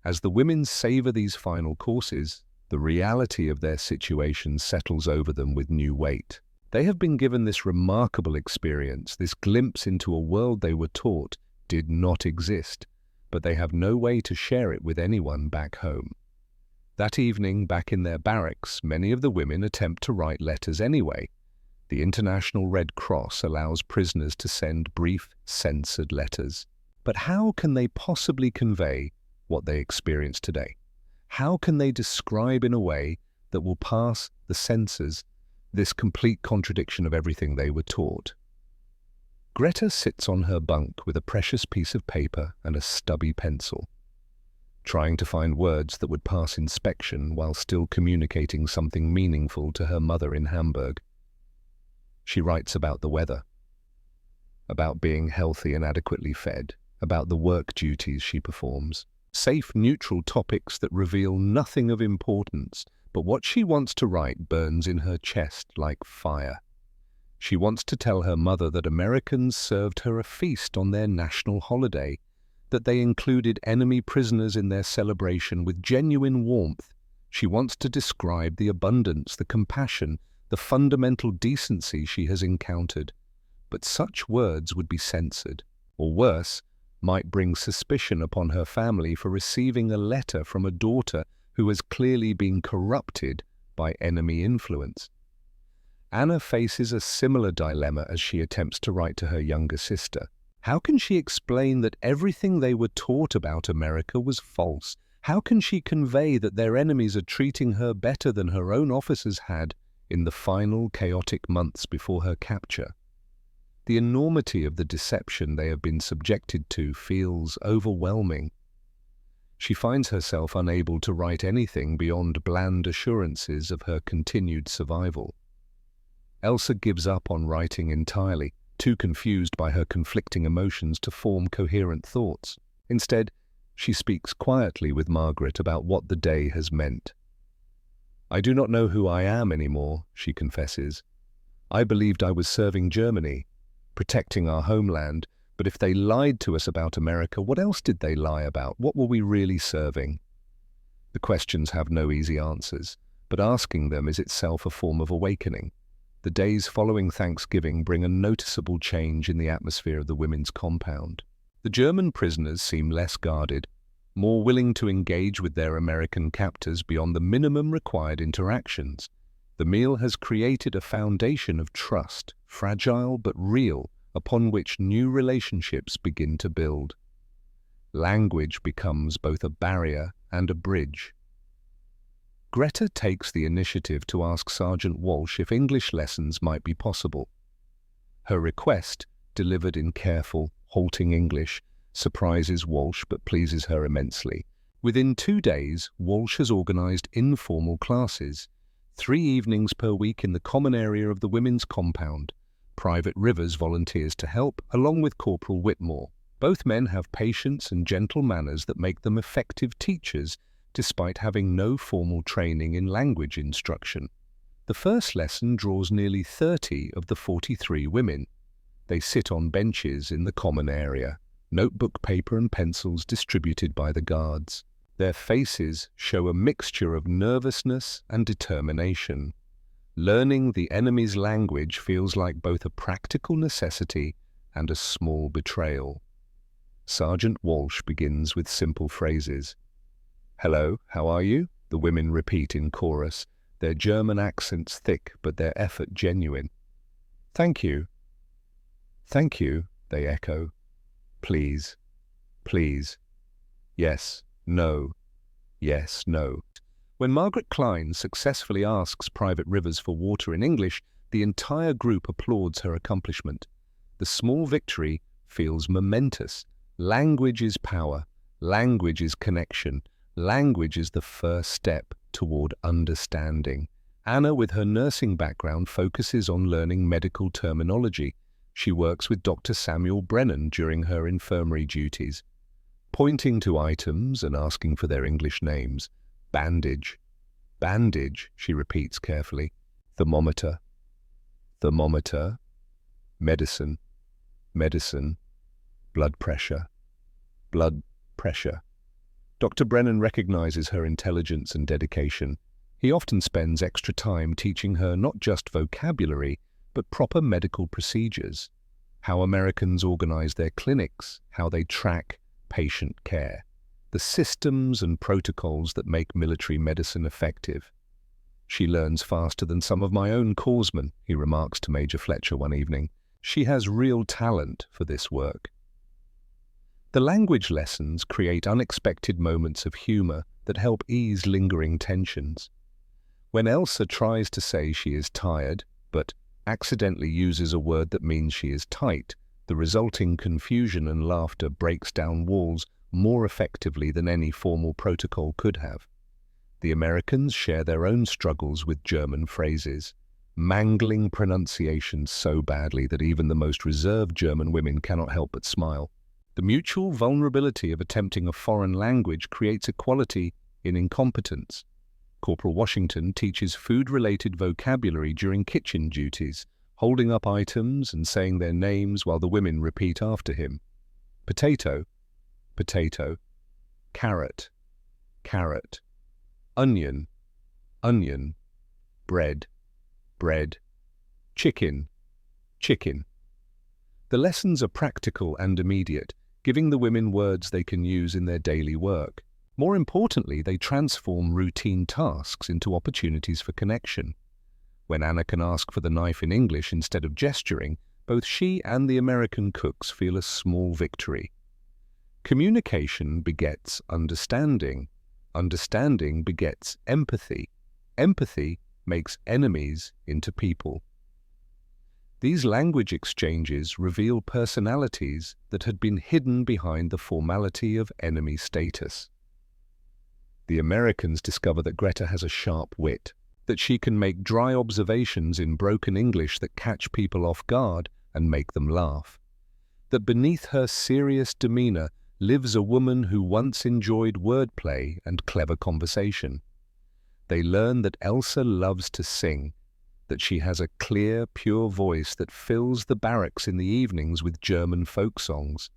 As the women savor these final courses, the reality of their situation settles over them with new weight. They have been given this remarkable experience, this glimpse into a world they were taught did not exist, but they have no way to share it with anyone back home. That evening, back in their barracks, many of the women attempt to write letters anyway. The International Red Cross allows prisoners to send brief, censored letters. But how can they possibly convey what they experience today? How can they describe in a way that will pass the censors this complete contradiction of everything they were taught? Greta sits on her bunk with a precious piece of paper and a stubby pencil, trying to find words that would pass inspection while still communicating something meaningful to her mother in Hamburg. She writes about the weather, about being healthy and adequately fed, about the work duties she performs. Safe, neutral topics that reveal nothing of importance, but what she wants to write burns in her chest like fire. She wants to tell her mother that Americans served her a feast on their national holiday, that they included enemy prisoners in their celebration with genuine warmth. She wants to describe the abundance, the compassion, the fundamental decency she has encountered. But such words would be censored, or worse, might bring suspicion upon her family for receiving a letter from a daughter who has clearly been corrupted by enemy influence. Anna faces a similar dilemma as she attempts to write to her younger sister. How can she explain that everything they were taught about America was false? How can she convey that their enemies are treating her better than her own officers had in the final chaotic months before her capture? The enormity of the deception they have been subjected to feels overwhelming. She finds herself unable to write anything beyond bland assurances of her continued survival. Elsa gives up on writing entirely, too confused by her conflicting emotions to form coherent thoughts. Instead, she speaks quietly with Margaret about what the day has meant. I do not know who I am anymore, she confesses. I believed I was serving Germany, protecting our homeland, but if they lied to us about America, what else did they lie about? What were we really serving? The questions have no easy answers, but asking them is itself a form of awakening. The days following Thanksgiving bring a noticeable change in the atmosphere of the women's compound. The German prisoners seem less guarded, more willing to engage with their American captors beyond the minimum required interactions. The meal has created a foundation of trust, fragile but real, upon which new relationships begin to build. Language becomes both a barrier and a bridge. Greta takes the initiative to ask Sergeant Walsh if English lessons might be possible. Her request, delivered in careful, halting English, surprises Walsh but pleases her immensely. Within 2 days, Walsh has organized informal classes, 3 evenings per week in the common area of the women's compound. Private Rivers volunteers to help, along with Corporal Whitmore. Both men have patience and gentle manners that make them effective teachers, despite having no formal training in language instruction. The first lesson draws nearly 30 of the 43 women. They sit on benches in the common area, notebook paper and pencils distributed by the guards. Their faces show a mixture of nervousness and determination. Learning the enemy's language feels like both a practical necessity and a small betrayal. Sergeant Walsh begins with simple phrases. "Hello, how are you?" the women repeat in chorus, their German accents thick but their effort genuine. "Thank you." "Thank you," they echo. "Please. Please. Yes, no. Yes, no." When Margaret Klein successfully asks Private Rivers for water in English, the entire group applauds her accomplishment. The small victory feels momentous. Language is power. Language is connection. Language is the first step toward understanding. Anna, with her nursing background, focuses on learning medical terminology. She works with Dr. Samuel Brennan during her infirmary duties, pointing to items and asking for their English names. Bandage. Bandage, she repeats carefully. Thermometer. Thermometer. Medicine. Medicine. Blood pressure. Blood pressure. Dr. Brennan recognizes her intelligence and dedication. He often spends extra time teaching her not just vocabulary, but proper medical procedures, how Americans organize their clinics, how they track patient care, the systems and protocols that make military medicine effective. "She learns faster than some of my own corpsmen," he remarks to Major Fletcher one evening. "She has real talent for this work." The language lessons create unexpected moments of humor that help ease lingering tensions. When Elsa tries to say she is tired, but accidentally uses a word that means she is tight, the resulting confusion and laughter breaks down walls more effectively than any formal protocol could have. The Americans share their own struggles with German phrases, mangling pronunciations so badly that even the most reserved German women cannot help but smile. The mutual vulnerability of attempting a foreign language creates equality in incompetence. Corporal Washington teaches food-related vocabulary during kitchen duties, holding up items and saying their names while the women repeat after him. Potato, potato. Carrot, carrot. Onion, onion. Bread, bread. Chicken, chicken. The lessons are practical and immediate, giving the women words they can use in their daily work. More importantly, they transform routine tasks into opportunities for connection. When Anna can ask for the knife in English instead of gesturing, both she and the American cooks feel a small victory. Communication begets understanding. Understanding begets empathy. Empathy makes enemies into people. These language exchanges reveal personalities that had been hidden behind the formality of enemy status. The Americans discover that Greta has a sharp wit, that she can make dry observations in broken English that catch people off guard and make them laugh. That beneath her serious demeanor lives a woman who once enjoyed wordplay and clever conversation. They learn that Elsa loves to sing, that she has a clear, pure voice that fills the barracks in the evenings with German folk songs.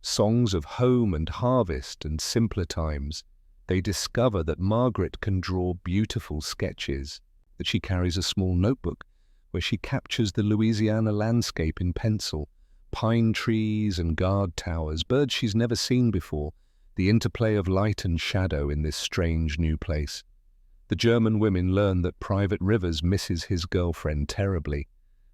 Songs of home and harvest and simpler times. They discover that Margaret can draw beautiful sketches, that she carries a small notebook where she captures the Louisiana landscape in pencil, pine trees and guard towers, birds she's never seen before, the interplay of light and shadow in this strange new place. The German women learn that Private Rivers misses his girlfriend terribly,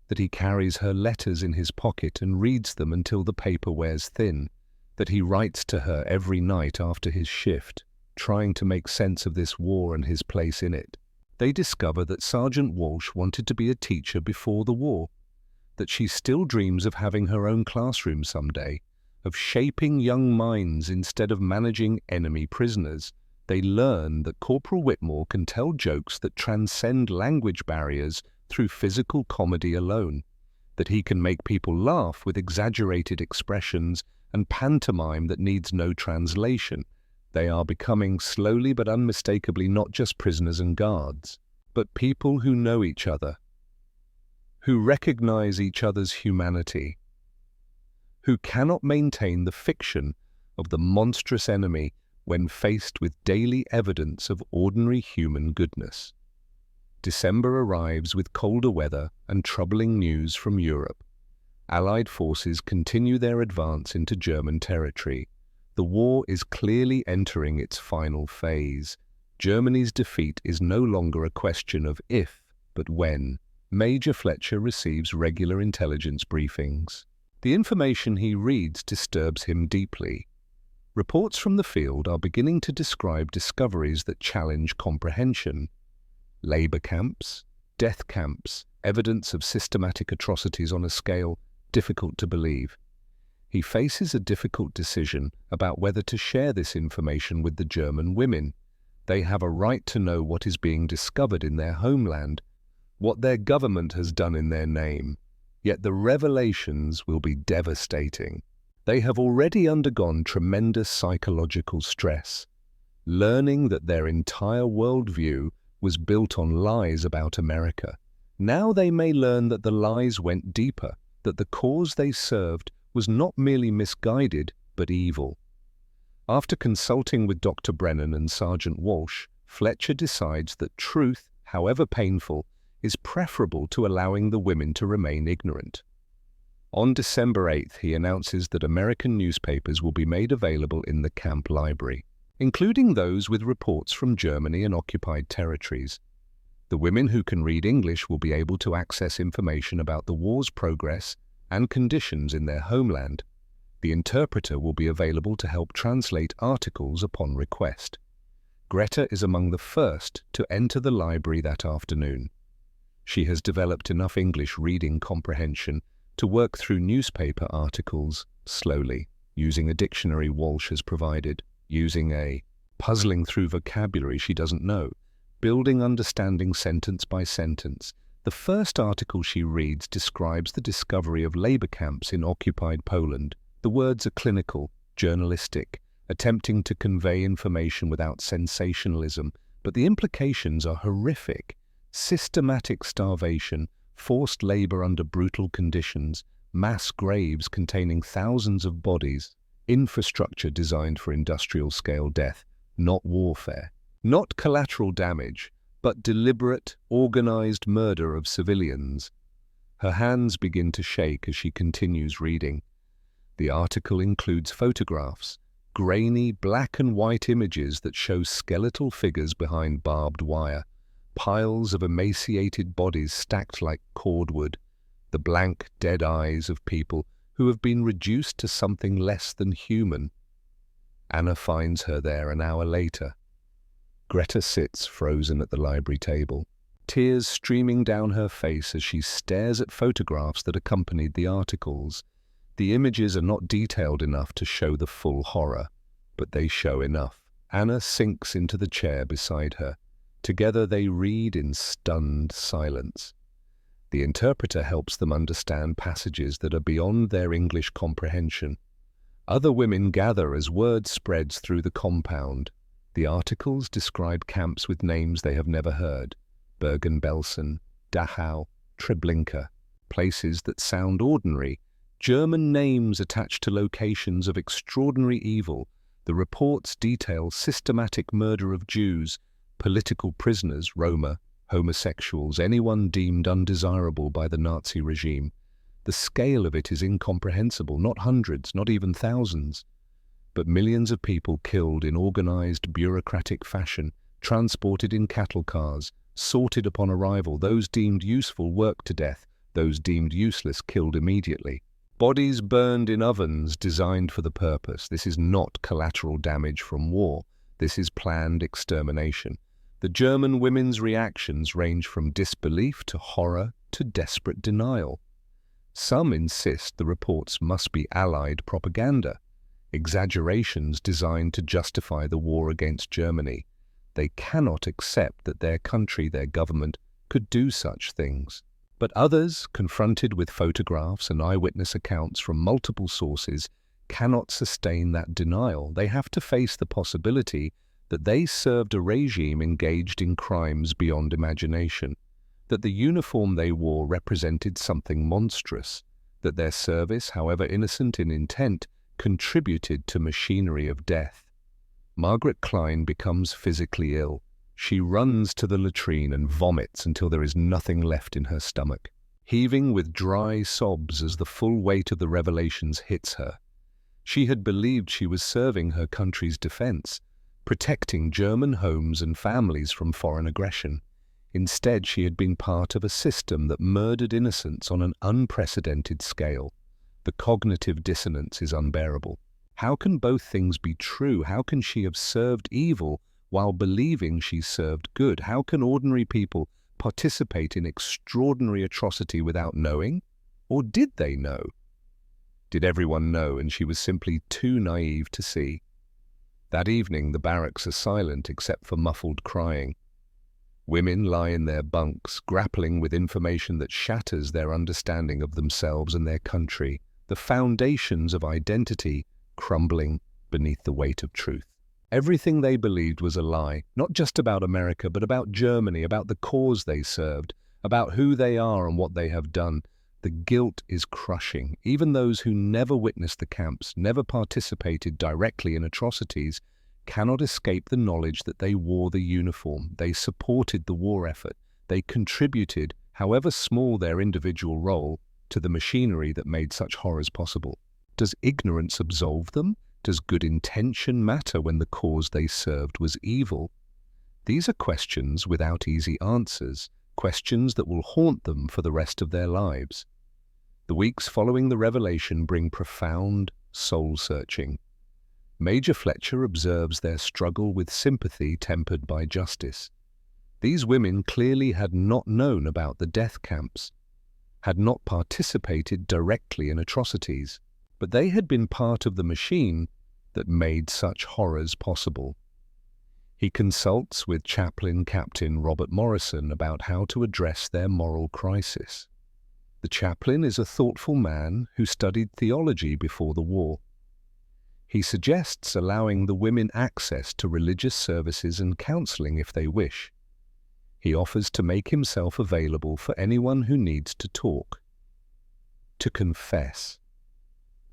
that he carries her letters in his pocket and reads them until the paper wears thin, that he writes to her every night after his shift, trying to make sense of this war and his place in it. They discover that Sergeant Walsh wanted to be a teacher before the war, that she still dreams of having her own classroom someday, of shaping young minds instead of managing enemy prisoners. They learn that Corporal Whitmore can tell jokes that transcend language barriers through physical comedy alone, that he can make people laugh with exaggerated expressions and pantomime that needs no translation. They are becoming slowly but unmistakably not just prisoners and guards, but people who know each other, who recognize each other's humanity, who cannot maintain the fiction of the monstrous enemy when faced with daily evidence of ordinary human goodness. December arrives with colder weather and troubling news from Europe. Allied forces continue their advance into German territory. The war is clearly entering its final phase. Germany's defeat is no longer a question of if, but when. Major Fletcher receives regular intelligence briefings. The information he reads disturbs him deeply. Reports from the field are beginning to describe discoveries that challenge comprehension. Labor camps, death camps, evidence of systematic atrocities on a scale difficult to believe. He faces a difficult decision about whether to share this information with the German women. They have a right to know what is being discovered in their homeland, what their government has done in their name. Yet the revelations will be devastating. They have already undergone tremendous psychological stress, learning that their entire worldview was built on lies about America. Now they may learn that the lies went deeper, that the cause they served was not merely misguided, but evil. After consulting with Dr. Brennan and Sergeant Walsh, Fletcher decides that truth, however painful, is preferable to allowing the women to remain ignorant. On December 8th, he announces that American newspapers will be made available in the camp library, including those with reports from Germany and occupied territories. The women who can read English will be able to access information about the war's progress and conditions in their homeland. The interpreter will be available to help translate articles upon request. Greta is among the first to enter the library that afternoon. She has developed enough English reading comprehension to work through newspaper articles slowly, using a dictionary Walsh has provided, puzzling through vocabulary she doesn't know, building understanding sentence by sentence. The first article she reads describes the discovery of labor camps in occupied Poland. The words are clinical, journalistic, attempting to convey information without sensationalism, but the implications are horrific. Systematic starvation, forced labor under brutal conditions, mass graves containing thousands of bodies, infrastructure designed for industrial-scale death, not warfare. Not collateral damage, but deliberate, organized murder of civilians. Her hands begin to shake as she continues reading. The article includes photographs, grainy black and white images that show skeletal figures behind barbed wire, piles of emaciated bodies stacked like cordwood, the blank, dead eyes of people who have been reduced to something less than human. Anna finds her there an hour later. Greta sits frozen at the library table, tears streaming down her face as she stares at photographs that accompanied the articles. The images are not detailed enough to show the full horror, but they show enough. Anna sinks into the chair beside her. Together they read in stunned silence. The interpreter helps them understand passages that are beyond their English comprehension. Other women gather as word spreads through the compound. The articles describe camps with names they have never heard: Bergen-Belsen, Dachau, Treblinka, places that sound ordinary, German names attached to locations of extraordinary evil. The reports detail systematic murder of Jews, political prisoners, Roma, homosexuals, anyone deemed undesirable by the Nazi regime. The scale of it is incomprehensible, not hundreds, not even thousands, but millions of people killed in organized, bureaucratic fashion, transported in cattle cars, sorted upon arrival, those deemed useful worked to death, those deemed useless killed immediately. Bodies burned in ovens designed for the purpose. This is not collateral damage from war. This is planned extermination. The German women's reactions range from disbelief to horror to desperate denial. Some insist the reports must be Allied propaganda, exaggerations designed to justify the war against Germany. They cannot accept that their country, their government, could do such things. But others, confronted with photographs and eyewitness accounts from multiple sources, cannot sustain that denial. They have to face the possibility that they served a regime engaged in crimes beyond imagination, that the uniform they wore represented something monstrous, that their service, however innocent in intent, contributed to machinery of death. Margaret Klein becomes physically ill. She runs to the latrine and vomits until there is nothing left in her stomach, heaving with dry sobs as the full weight of the revelations hits her. She had believed she was serving her country's defense, protecting German homes and families from foreign aggression. Instead, she had been part of a system that murdered innocents on an unprecedented scale. The cognitive dissonance is unbearable. How can both things be true? How can she have served evil while believing she served good? How can ordinary people participate in extraordinary atrocity without knowing? Or did they know? Did everyone know and she was simply too naive to see? That evening, the barracks are silent except for muffled crying. Women lie in their bunks, grappling with information that shatters their understanding of themselves and their country, the foundations of identity crumbling beneath the weight of truth. Everything they believed was a lie, not just about America, but about Germany, about the cause they served, about who they are and what they have done. The guilt is crushing. Even those who never witnessed the camps, never participated directly in atrocities, cannot escape the knowledge that they wore the uniform, they supported the war effort, they contributed, however small their individual role, to the machinery that made such horrors possible. Does ignorance absolve them? Does good intention matter when the cause they served was evil? These are questions without easy answers, questions that will haunt them for the rest of their lives. The weeks following the revelation bring profound soul-searching. Major Fletcher observes their struggle with sympathy tempered by justice. These women clearly had not known about the death camps, had not participated directly in atrocities, but they had been part of the machine that made such horrors possible. He consults with Chaplain Captain Robert Morrison about how to address their moral crisis. The chaplain is a thoughtful man who studied theology before the war. He suggests allowing the women access to religious services and counseling if they wish. He offers to make himself available for anyone who needs to talk, to confess,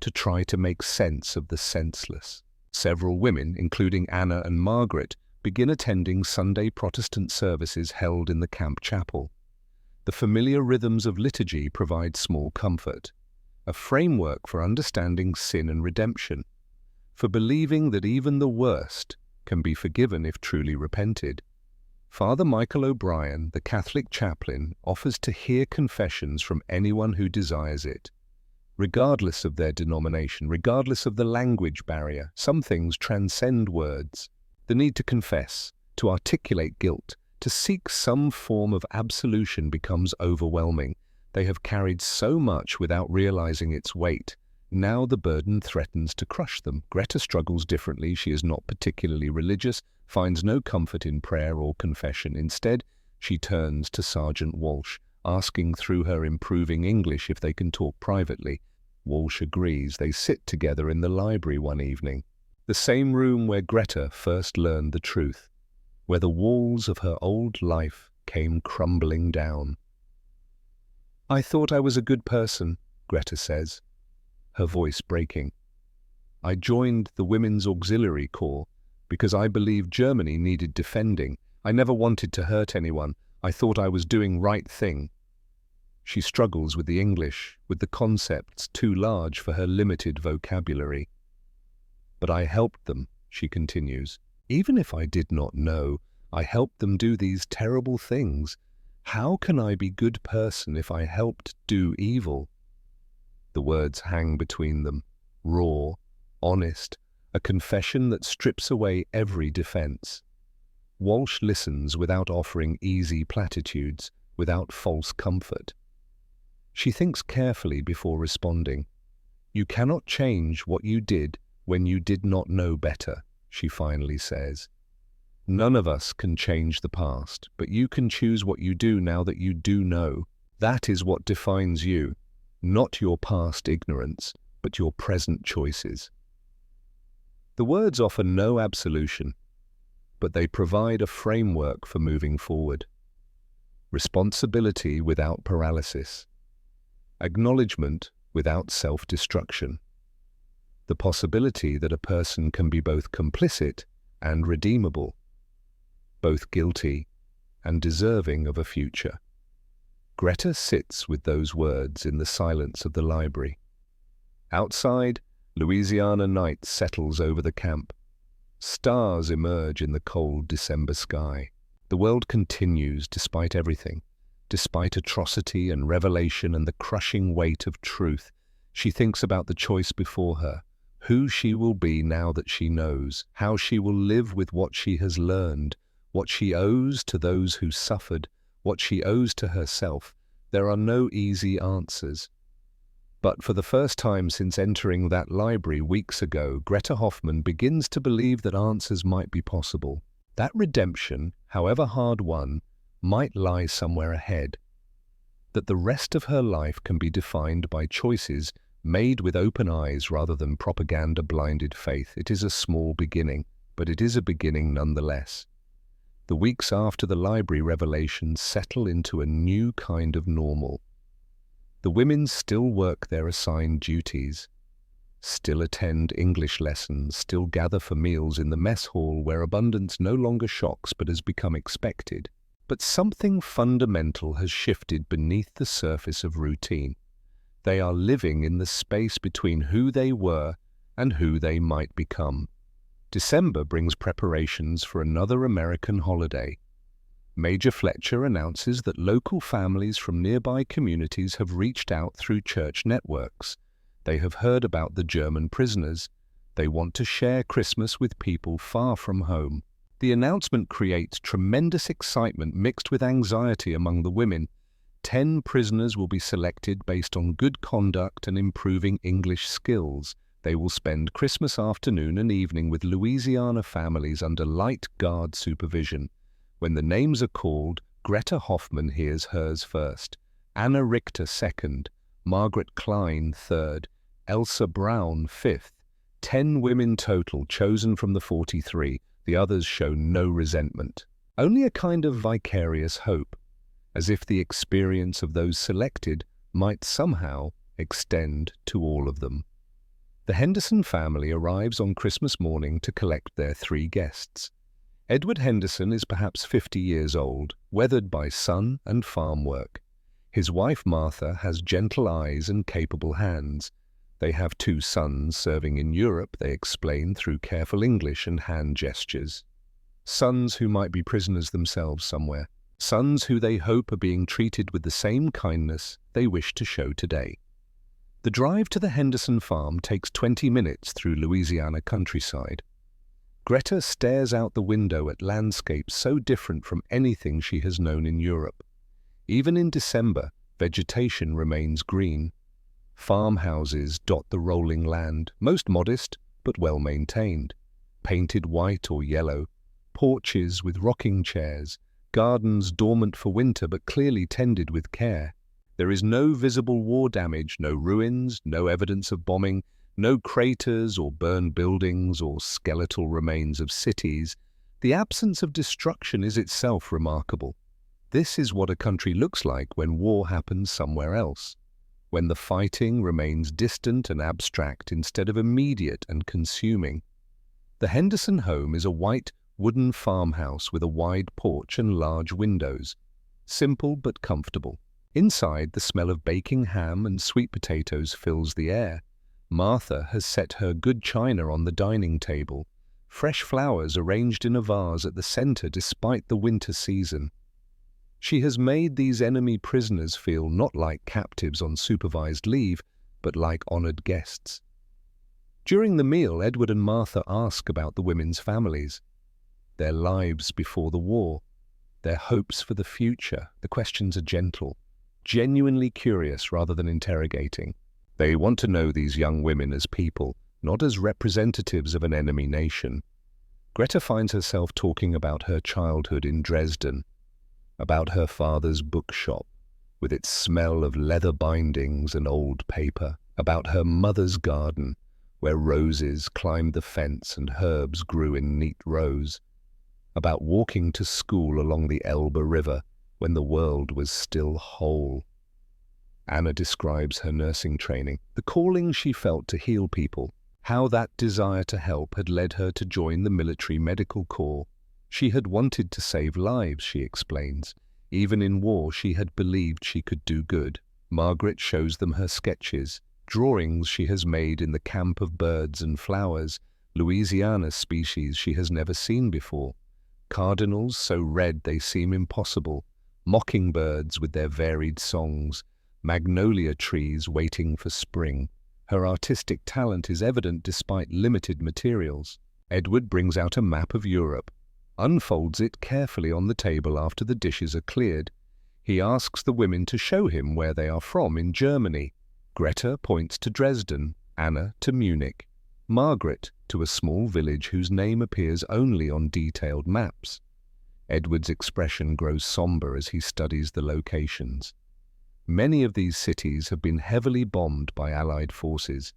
to try to make sense of the senseless. Several women, including Anna and Margaret, begin attending Sunday Protestant services held in the camp chapel. The familiar rhythms of liturgy provide small comfort, a framework for understanding sin and redemption, for believing that even the worst can be forgiven if truly repented. Father Michael O'Brien, the Catholic chaplain, offers to hear confessions from anyone who desires it, regardless of their denomination, regardless of the language barrier. Some things transcend words. The need to confess, to articulate guilt, to seek some form of absolution becomes overwhelming. They have carried so much without realizing its weight. Now the burden threatens to crush them. Greta struggles differently. She is not particularly religious, finds no comfort in prayer or confession. Instead, she turns to Sergeant Walsh, asking through her improving English if they can talk privately. Walsh agrees. They sit together in the library one evening. The same room where Greta first learned the truth, where the walls of her old life came crumbling down. "I thought I was a good person," Greta says, her voice breaking. "I joined the Women's Auxiliary Corps because I believed Germany needed defending. I never wanted to hurt anyone. I thought I was doing right thing." She struggles with the English, with the concepts too large for her limited vocabulary. "But I helped them," she continues. "Even if I did not know, I helped them do these terrible things. How can I be a good person if I helped do evil?" The words hang between them, raw, honest, a confession that strips away every defense. Walsh listens without offering easy platitudes, without false comfort. She thinks carefully before responding. "You cannot change what you did when you did not know better," she finally says. "None of us can change the past, but you can choose what you do now that you do know. That is what defines you, not your past ignorance, but your present choices." The words offer no absolution, but they provide a framework for moving forward. Responsibility without paralysis. Acknowledgement without self-destruction. The possibility that a person can be both complicit and redeemable, both guilty and deserving of a future. Greta sits with those words in the silence of the library. Outside, Louisiana night settles over the camp. Stars emerge in the cold December sky. The world continues despite everything, despite atrocity and revelation and the crushing weight of truth. She thinks about the choice before her, who she will be now that she knows, how she will live with what she has learned, what she owes to those who suffered, what she owes to herself. There are no easy answers. But for the first time since entering that library weeks ago, Greta Hoffmann begins to believe that answers might be possible. That redemption, however hard won, might lie somewhere ahead. That the rest of her life can be defined by choices made with open eyes rather than propaganda-blinded faith. It is a small beginning, but it is a beginning nonetheless. The weeks after the library revelations settle into a new kind of normal. The women still work their assigned duties, still attend English lessons, still gather for meals in the mess hall where abundance no longer shocks but has become expected. But something fundamental has shifted beneath the surface of routine. They are living in the space between who they were and who they might become. December brings preparations for another American holiday. Major Fletcher announces that local families from nearby communities have reached out through church networks. They have heard about the German prisoners. They want to share Christmas with people far from home. The announcement creates tremendous excitement mixed with anxiety among the women. 10 prisoners will be selected based on good conduct and improving English skills. They will spend Christmas afternoon and evening with Louisiana families under light guard supervision. When the names are called, Greta Hoffmann hears hers first, Anna Richter second, Margaret Klein third, Elsa Brown fifth. 10 women total chosen from the 43. The others show no resentment, only a kind of vicarious hope, as if the experience of those selected might somehow extend to all of them. The Henderson family arrives on Christmas morning to collect their 3 guests. Edward Henderson is perhaps 50 years old, weathered by sun and farm work. His wife Martha has gentle eyes and capable hands. They have 2 sons serving in Europe, they explain through careful English and hand gestures. Sons who might be prisoners themselves somewhere. Sons who they hope are being treated with the same kindness they wish to show today. The drive to the Henderson farm takes 20 minutes through Louisiana countryside. Greta stares out the window at landscapes so different from anything she has known in Europe. Even in December, vegetation remains green. Farmhouses dot the rolling land, most modest but well maintained, painted white or yellow, porches with rocking chairs, gardens dormant for winter but clearly tended with care. There is no visible war damage, no ruins, no evidence of bombing. No craters or burned buildings or skeletal remains of cities. The absence of destruction is itself remarkable. This is what a country looks like when war happens somewhere else, when the fighting remains distant and abstract instead of immediate and consuming. The Henderson home is a white, wooden farmhouse with a wide porch and large windows. Simple but comfortable. Inside, the smell of baking ham and sweet potatoes fills the air. Martha has set her good china on the dining table, fresh flowers arranged in a vase at the center despite the winter season. She has made these enemy prisoners feel not like captives on supervised leave, but like honored guests. During the meal, Edward and Martha ask about the women's families, their lives before the war, their hopes for the future. The questions are gentle, genuinely curious rather than interrogating. They want to know these young women as people, not as representatives of an enemy nation. Greta finds herself talking about her childhood in Dresden, about her father's bookshop, with its smell of leather bindings and old paper, about her mother's garden, where roses climbed the fence and herbs grew in neat rows, about walking to school along the Elbe River when the world was still whole. Anna describes her nursing training, the calling she felt to heal people, how that desire to help had led her to join the military medical corps. She had wanted to save lives, she explains. Even in war, she had believed she could do good. Margaret shows them her sketches, drawings she has made in the camp of birds and flowers, Louisiana species she has never seen before, cardinals so red they seem impossible, mockingbirds with their varied songs, magnolia trees waiting for spring. Her artistic talent is evident despite limited materials. Edward brings out a map of Europe, unfolds it carefully on the table after the dishes are cleared. He asks the women to show him where they are from in Germany. Greta points to Dresden, Anna to Munich, Margaret to a small village whose name appears only on detailed maps. Edward's expression grows somber as he studies the locations. Many of these cities have been heavily bombed by Allied forces.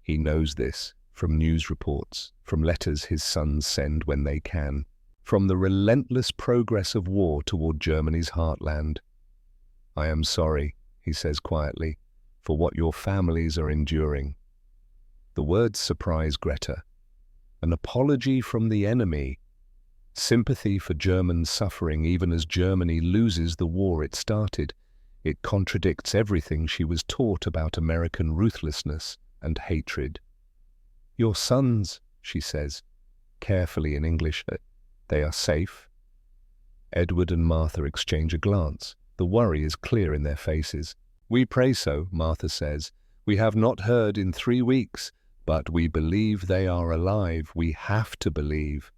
He knows this from news reports, from letters his sons send when they can, from the relentless progress of war toward Germany's heartland. "I am sorry," he says quietly, "for what your families are enduring." The words surprise Greta. An apology from the enemy. Sympathy for German suffering even as Germany loses the war it started. It contradicts everything she was taught about American ruthlessness and hatred. "Your sons," she says, carefully in English, "they are safe?" Edward and Martha exchange a glance. The worry is clear in their faces. "We pray so," Martha says. "We have not heard in 3 weeks, but we believe they are alive. We have to believe."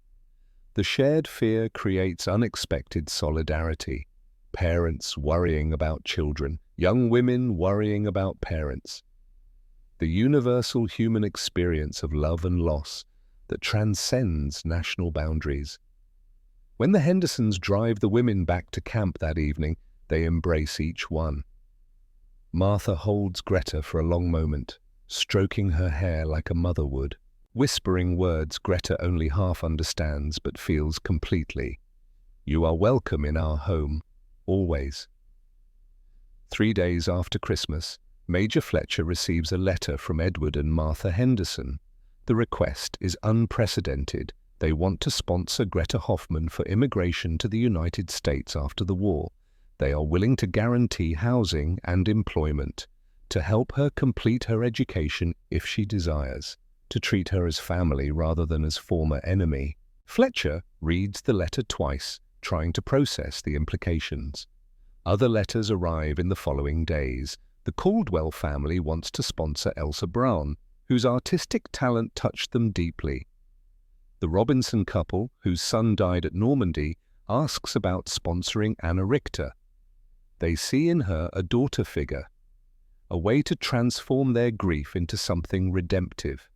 The shared fear creates unexpected solidarity. Parents worrying about children, young women worrying about parents. The universal human experience of love and loss that transcends national boundaries. When the Hendersons drive the women back to camp that evening, they embrace each one. Martha holds Greta for a long moment, stroking her hair like a mother would, whispering words Greta only half understands but feels completely. "You are welcome in our home, always." 3 days after Christmas, Major Fletcher receives a letter from Edward and Martha Henderson. The request is unprecedented. They want to sponsor Greta Hoffmann for immigration to the United States after the war. They are willing to guarantee housing and employment, to help her complete her education if she desires, to treat her as family rather than as former enemy. Fletcher reads the letter twice, trying to process the implications. Other letters arrive in the following days. The Caldwell family wants to sponsor Elsa Brown, whose artistic talent touched them deeply. The Robinson couple, whose son died at Normandy, asks about sponsoring Anna Richter. They see in her a daughter figure, a way to transform their grief into something redemptive.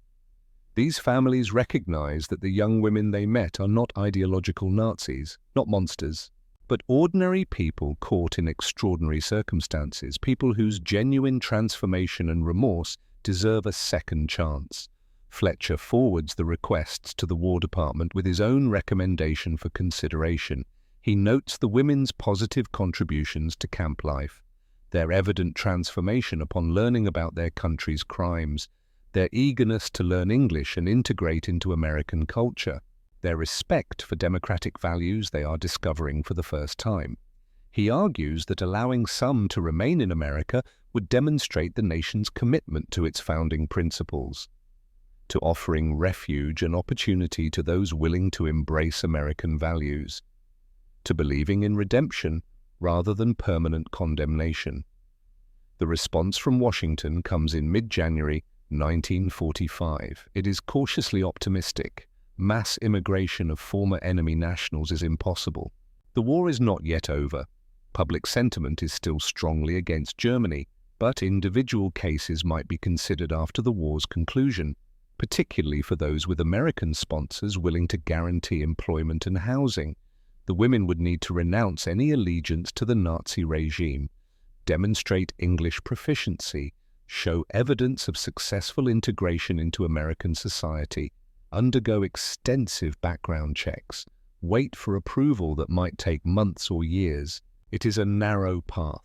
These families recognize that the young women they met are not ideological Nazis, not monsters, but ordinary people caught in extraordinary circumstances, people whose genuine transformation and remorse deserve a second chance. Fletcher forwards the requests to the War Department with his own recommendation for consideration. He notes the women's positive contributions to camp life, their evident transformation upon learning about their country's crimes, their eagerness to learn English and integrate into American culture, their respect for democratic values they are discovering for the first time. He argues that allowing some to remain in America would demonstrate the nation's commitment to its founding principles, to offering refuge and opportunity to those willing to embrace American values, to believing in redemption rather than permanent condemnation. The response from Washington comes in mid-January 1945. It is cautiously optimistic. Mass immigration of former enemy nationals is impossible. The war is not yet over. Public sentiment is still strongly against Germany, but individual cases might be considered after the war's conclusion, particularly for those with American sponsors willing to guarantee employment and housing. The women would need to renounce any allegiance to the Nazi regime, demonstrate English proficiency, show evidence of successful integration into American society, undergo extensive background checks, wait for approval that might take months or years. It is a narrow path.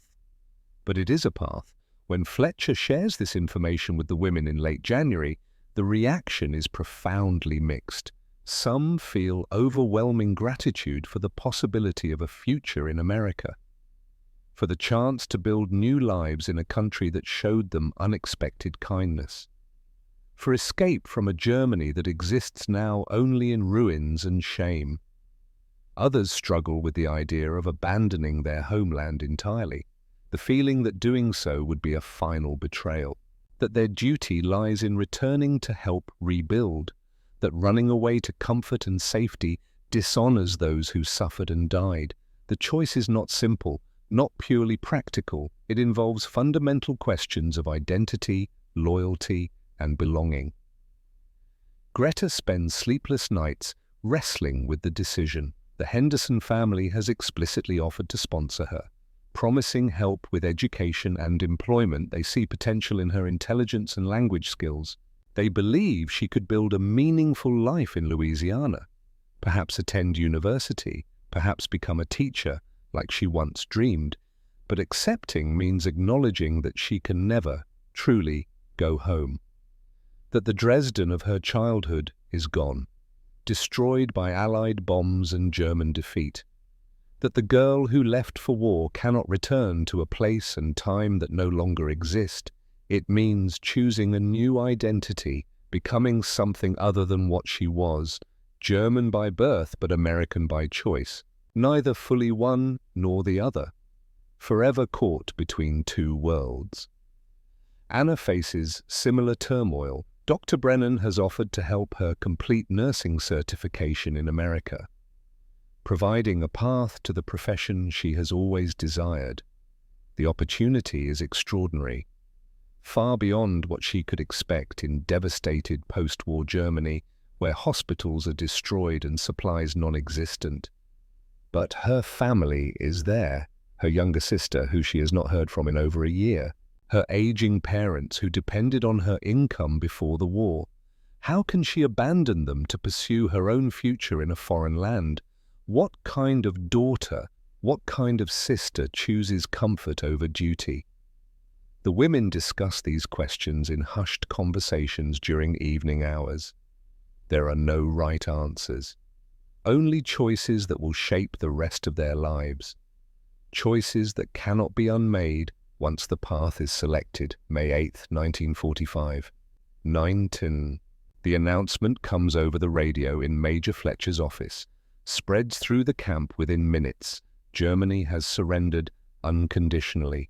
But it is a path. When Fletcher shares this information with the women in late January, the reaction is profoundly mixed. Some feel overwhelming gratitude for the possibility of a future in America, for the chance to build new lives in a country that showed them unexpected kindness, for escape from a Germany that exists now only in ruins and shame. Others struggle with the idea of abandoning their homeland entirely, the feeling that doing so would be a final betrayal, that their duty lies in returning to help rebuild, that running away to comfort and safety dishonors those who suffered and died. The choice is not simple, not purely practical. It involves fundamental questions of identity, loyalty, and belonging. Greta spends sleepless nights wrestling with the decision. The Henderson family has explicitly offered to sponsor her, promising help with education and employment. They see potential in her intelligence and language skills. They believe she could build a meaningful life in Louisiana, perhaps attend university, perhaps become a teacher, like she once dreamed. But accepting means acknowledging that she can never truly go home, that the Dresden of her childhood is gone, destroyed by Allied bombs and German defeat, that the girl who left for war cannot return to a place and time that no longer exist. It means choosing a new identity, becoming something other than what she was, German by birth but American by choice, neither fully one nor the other, forever caught between two worlds. Anna faces similar turmoil. Dr. Brennan has offered to help her complete nursing certification in America, providing a path to the profession she has always desired. The opportunity is extraordinary, far beyond what she could expect in devastated post-war Germany, where hospitals are destroyed and supplies non-existent. But her family is there, her younger sister, who she has not heard from in over a year, her aging parents who depended on her income before the war. How can she abandon them to pursue her own future in a foreign land? What kind of daughter, what kind of sister chooses comfort over duty? The women discuss these questions in hushed conversations during evening hours. There are no right answers, only choices that will shape the rest of their lives, choices that cannot be unmade once the path is selected. May 8, 1945. 9:10. The announcement comes over the radio in Major Fletcher's office, spreads through the camp within minutes. Germany has surrendered unconditionally.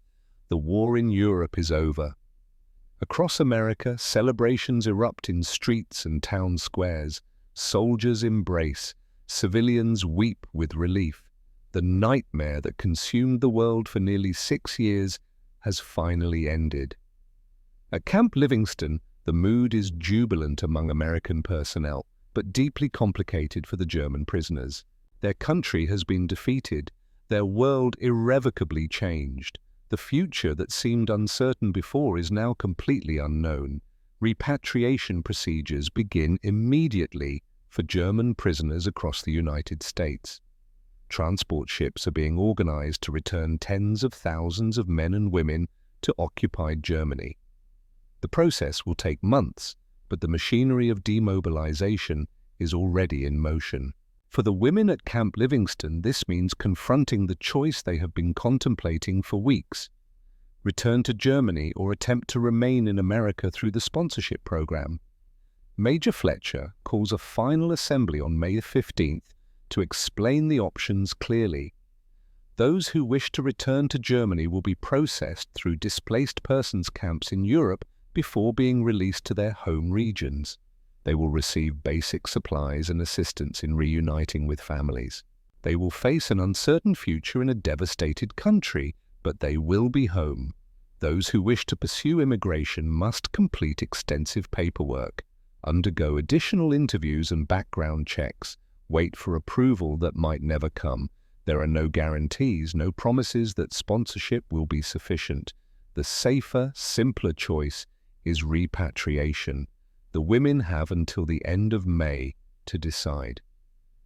The war in Europe is over. Across America, celebrations erupt in streets and town squares. Soldiers embrace, civilians weep with relief. The nightmare that consumed the world for nearly 6 years has finally ended. At Camp Livingston, the mood is jubilant among American personnel, but deeply complicated for the German prisoners. Their country has been defeated, their world irrevocably changed. The future that seemed uncertain before is now completely unknown. Repatriation procedures begin immediately for German prisoners across the United States. Transport ships are being organized to return tens of thousands of men and women to occupied Germany. The process will take months, but the machinery of demobilization is already in motion. For the women at Camp Livingston, this means confronting the choice they have been contemplating for weeks: return to Germany or attempt to remain in America through the sponsorship program. Major Fletcher calls a final assembly on May 15th to explain the options clearly. Those who wish to return to Germany will be processed through displaced persons camps in Europe before being released to their home regions. They will receive basic supplies and assistance in reuniting with families. They will face an uncertain future in a devastated country, but they will be home. Those who wish to pursue immigration must complete extensive paperwork, undergo additional interviews and background checks, wait for approval that might never come. There are no guarantees, no promises that sponsorship will be sufficient. The safer, simpler choice is repatriation. The women have until the end of May to decide.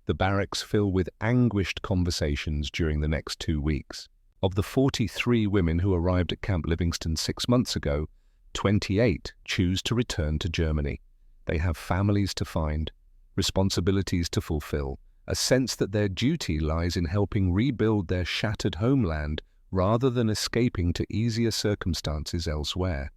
The barracks fill with anguished conversations during the next 2 weeks. Of the 43 women who arrived at Camp Livingston 6 months ago, 28 choose to return to Germany. They have families to find, responsibilities to fulfill, a sense that their duty lies in helping rebuild their shattered homeland rather than escaping to easier circumstances elsewhere.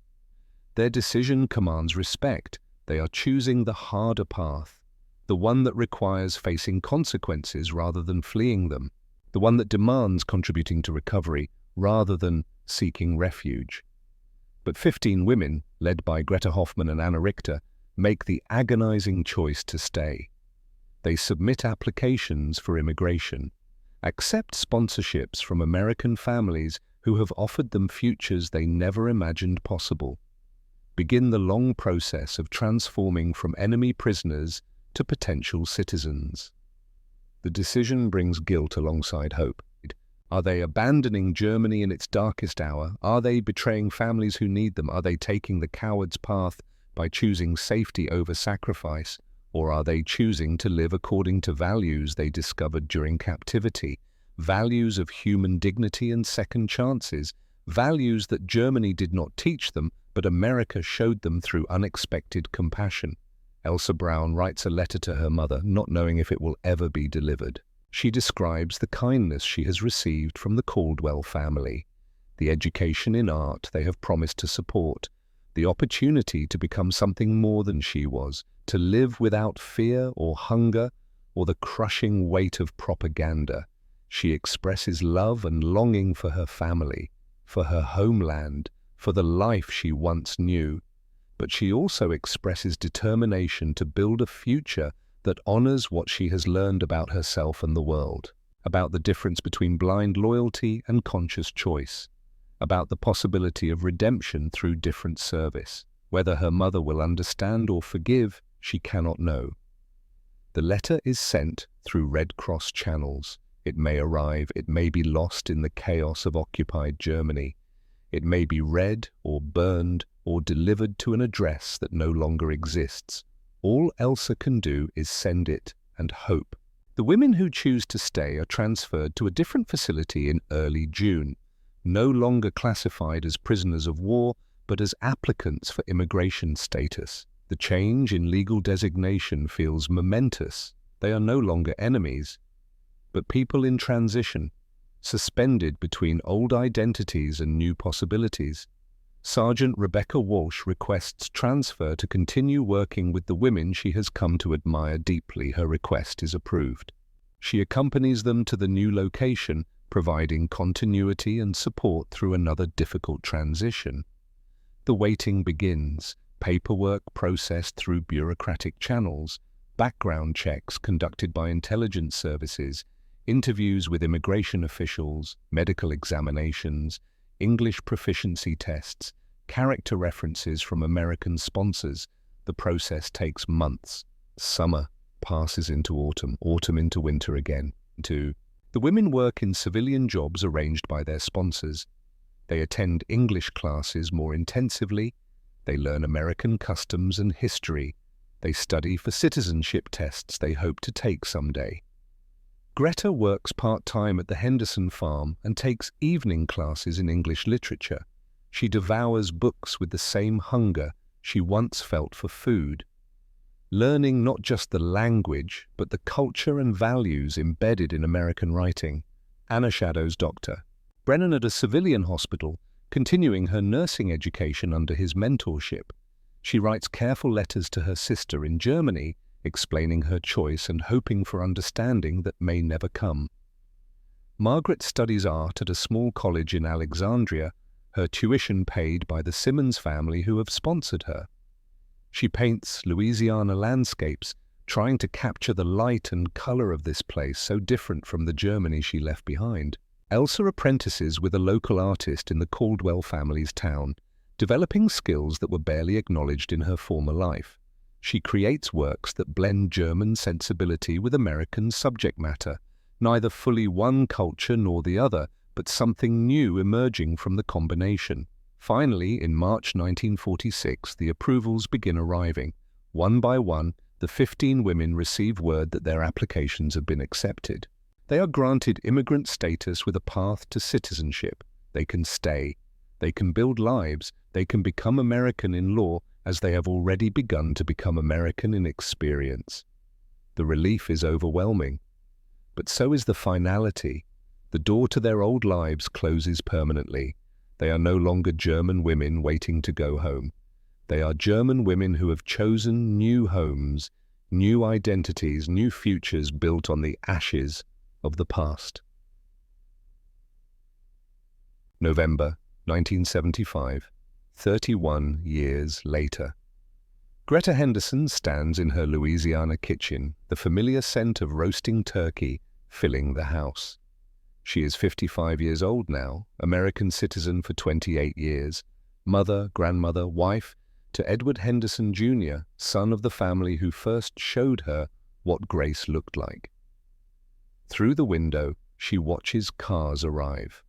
Their decision commands respect. They are choosing the harder path, the one that requires facing consequences rather than fleeing them, the one that demands contributing to recovery rather than seeking refuge. But 15 women, led by Greta Hoffmann and Anna Richter, make the agonizing choice to stay. They submit applications for immigration, accept sponsorships from American families who have offered them futures they never imagined possible, begin the long process of transforming from enemy prisoners to potential citizens. The decision brings guilt alongside hope. Are they abandoning Germany in its darkest hour? Are they betraying families who need them? Are they taking the coward's path by choosing safety over sacrifice? Or are they choosing to live according to values they discovered during captivity? Values of human dignity and second chances. Values that Germany did not teach them, but America showed them through unexpected compassion. Elsa Brown writes a letter to her mother, not knowing if it will ever be delivered. She describes the kindness she has received from the Caldwell family, the education in art they have promised to support, the opportunity to become something more than she was, to live without fear or hunger or the crushing weight of propaganda. She expresses love and longing for her family, for her homeland, for the life she once knew. But she also expresses determination to build a future that honors what she has learned about herself and the world, about the difference between blind loyalty and conscious choice, about the possibility of redemption through different service. Whether her mother will understand or forgive, she cannot know. The letter is sent through Red Cross channels. It may arrive, it may be lost in the chaos of occupied Germany. It may be read or burned or delivered to an address that no longer exists. All Elsa can do is send it and hope. The women who choose to stay are transferred to a different facility in early June, no longer classified as prisoners of war, but as applicants for immigration status. The change in legal designation feels momentous. They are no longer enemies, but people in transition, suspended between old identities and new possibilities. Sergeant Rebecca Walsh requests transfer to continue working with the women she has come to admire deeply. Her request is approved. She accompanies them to the new location, providing continuity and support through another difficult transition. The waiting begins, paperwork processed through bureaucratic channels, background checks conducted by intelligence services, interviews with immigration officials, medical examinations, English proficiency tests, character references from American sponsors. The process takes months. Summer passes into autumn, autumn into winter again. The women work in civilian jobs arranged by their sponsors. They attend English classes more intensively. They learn American customs and history. They study for citizenship tests they hope to take someday. Greta works part-time at the Henderson farm and takes evening classes in English literature. She devours books with the same hunger she once felt for food, learning not just the language, but the culture and values embedded in American writing. Anna shadows Dr. Brennan at a civilian hospital, continuing her nursing education under his mentorship. She writes careful letters to her sister in Germany, explaining her choice and hoping for understanding that may never come. Margaret studies art at a small college in Alexandria, her tuition paid by the Simmons family who have sponsored her. She paints Louisiana landscapes, trying to capture the light and color of this place so different from the Germany she left behind. Elsa apprentices with a local artist in the Caldwell family's town, developing skills that were barely acknowledged in her former life. She creates works that blend German sensibility with American subject matter, neither fully one culture nor the other, but something new emerging from the combination. Finally, in March 1946, the approvals begin arriving. One by one, the 15 women receive word that their applications have been accepted. They are granted immigrant status with a path to citizenship. They can stay. They can build lives. They can become American in law, as they have already begun to become American in experience. The relief is overwhelming. But so is the finality. The door to their old lives closes permanently. They are no longer German women waiting to go home. They are German women who have chosen new homes, new identities, new futures built on the ashes of the past. November 1975, 31 years later. Greta Henderson stands in her Louisiana kitchen, the familiar scent of roasting turkey filling the house. She is 55 years old now, American citizen for 28 years, mother, grandmother, wife to Edward Henderson Jr., son of the family who first showed her what grace looked like. Through the window, she watches cars arrive.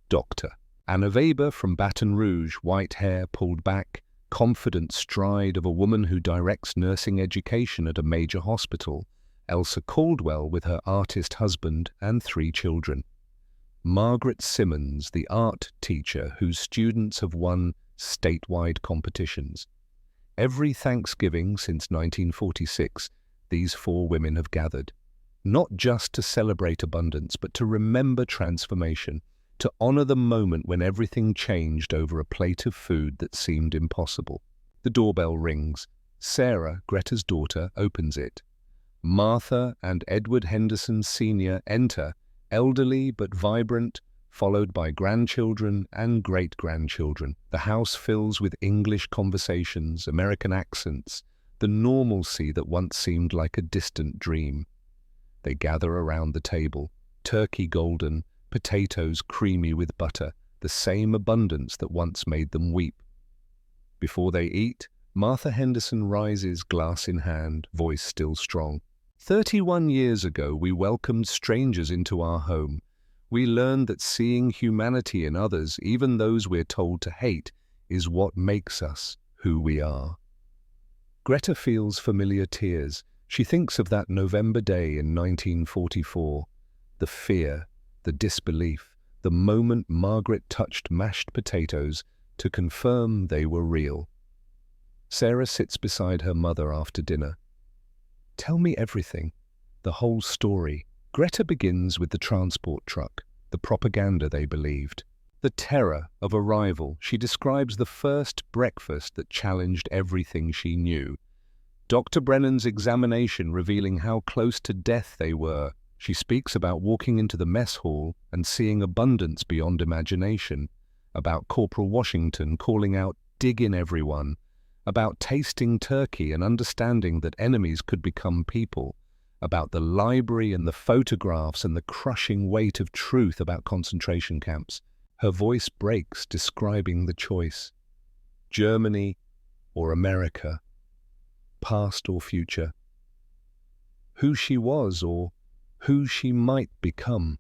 Dr. Anna Weber from Baton Rouge, white hair pulled back, confident stride of a woman who directs nursing education at a major hospital. Elsa Caldwell with her artist husband and 3 children. Margaret Simmons, the art teacher whose students have won statewide competitions. Every Thanksgiving since 1946, these 4 women have gathered, not just to celebrate abundance, but to remember transformation, to honor the moment when everything changed over a plate of food that seemed impossible. The doorbell rings. Sarah, Greta's daughter, opens it. Martha and Edward Henderson Sr. enter, elderly but vibrant, followed by grandchildren and great-grandchildren. The house fills with English conversations, American accents, the normalcy that once seemed like a distant dream. They gather around the table, turkey golden, potatoes creamy with butter, the same abundance that once made them weep. Before they eat, Martha Henderson rises, glass in hand, voice still strong. 31 years ago, we welcomed strangers into our home. We learned that seeing humanity in others, even those we're told to hate, is what makes us who we are. Greta feels familiar tears. She thinks of that November day in 1944. The fear, the disbelief, the moment Margaret touched mashed potatoes to confirm they were real. Sarah sits beside her mother after dinner. Tell me everything, the whole story. Greta begins with the transport truck, the propaganda they believed. The terror of arrival. She describes the first breakfast that challenged everything she knew. Dr. Brennan's examination revealing how close to death they were. She speaks about walking into the mess hall and seeing abundance beyond imagination, about Corporal Washington calling out, "Dig in, everyone," about tasting turkey and understanding that enemies could become people, about the library and the photographs and the crushing weight of truth about concentration camps. Her voice breaks, describing the choice. Germany or America, past or future. Who she was or who she might become.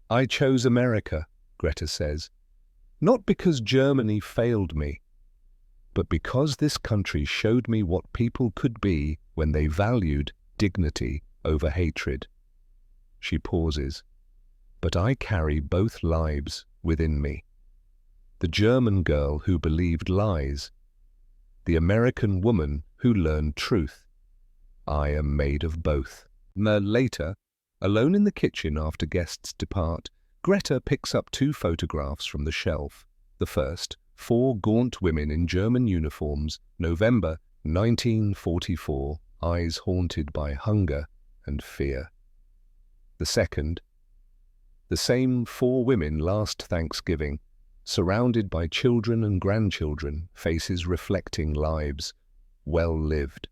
I chose America, Greta says. Not because Germany failed me, but because this country showed me what people could be when they valued dignity over hatred. She pauses. But I carry both lives within me. The German girl who believed lies, the American woman who learned truth. I am made of both. Later, alone in the kitchen after guests depart, Greta picks up 2 photographs from the shelf. The first, 4 gaunt women in German uniforms, November 1944, eyes haunted by hunger and fear. The second, the same 4 women last Thanksgiving, surrounded by children and grandchildren, faces reflecting lives well lived.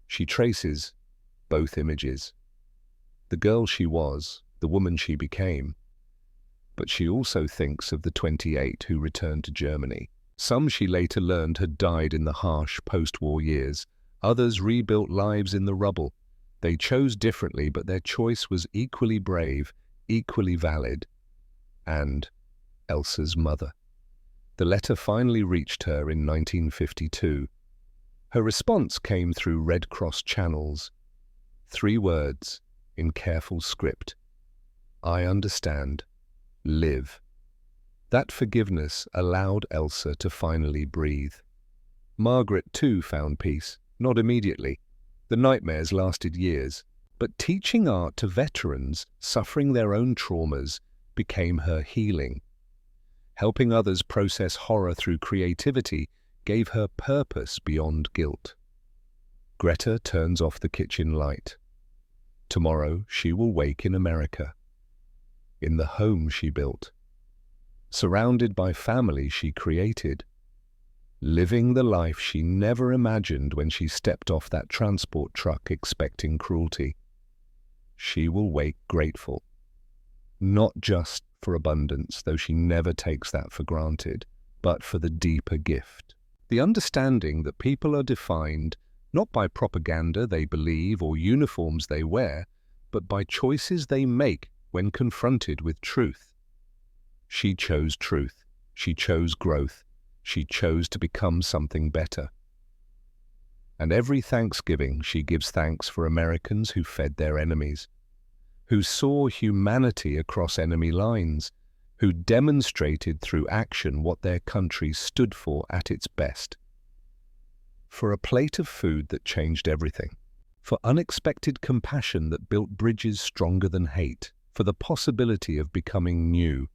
She traces both images. The girl she was, the woman she became. But she also thinks of the 28 who returned to Germany. Some she later learned had died in the harsh post-war years. Others rebuilt lives in the rubble. They chose differently, but their choice was equally brave, equally valid. And Elsa's mother. The letter finally reached her in 1952. Her response came through Red Cross channels. 3 words, in careful script. I understand. Live. That forgiveness allowed Elsa to finally breathe. Margaret, too, found peace, not immediately. The nightmares lasted years, but teaching art to veterans suffering their own traumas became her healing. Helping others process horror through creativity gave her purpose beyond guilt. Greta turns off the kitchen light. Tomorrow she will wake in America, in the home she built, surrounded by family she created, living the life she never imagined when she stepped off that transport truck expecting cruelty. She will wake grateful, not just for abundance, though she never takes that for granted, but for the deeper gift. The understanding that people are defined not by propaganda they believe or uniforms they wear, but by choices they make when confronted with truth. She chose truth. She chose growth. She chose to become something better. And every Thanksgiving she gives thanks for Americans who fed their enemies, who saw humanity across enemy lines, who demonstrated through action what their country stood for at its best. For a plate of food that changed everything, for unexpected compassion that built bridges stronger than hate, for the possibility of becoming new,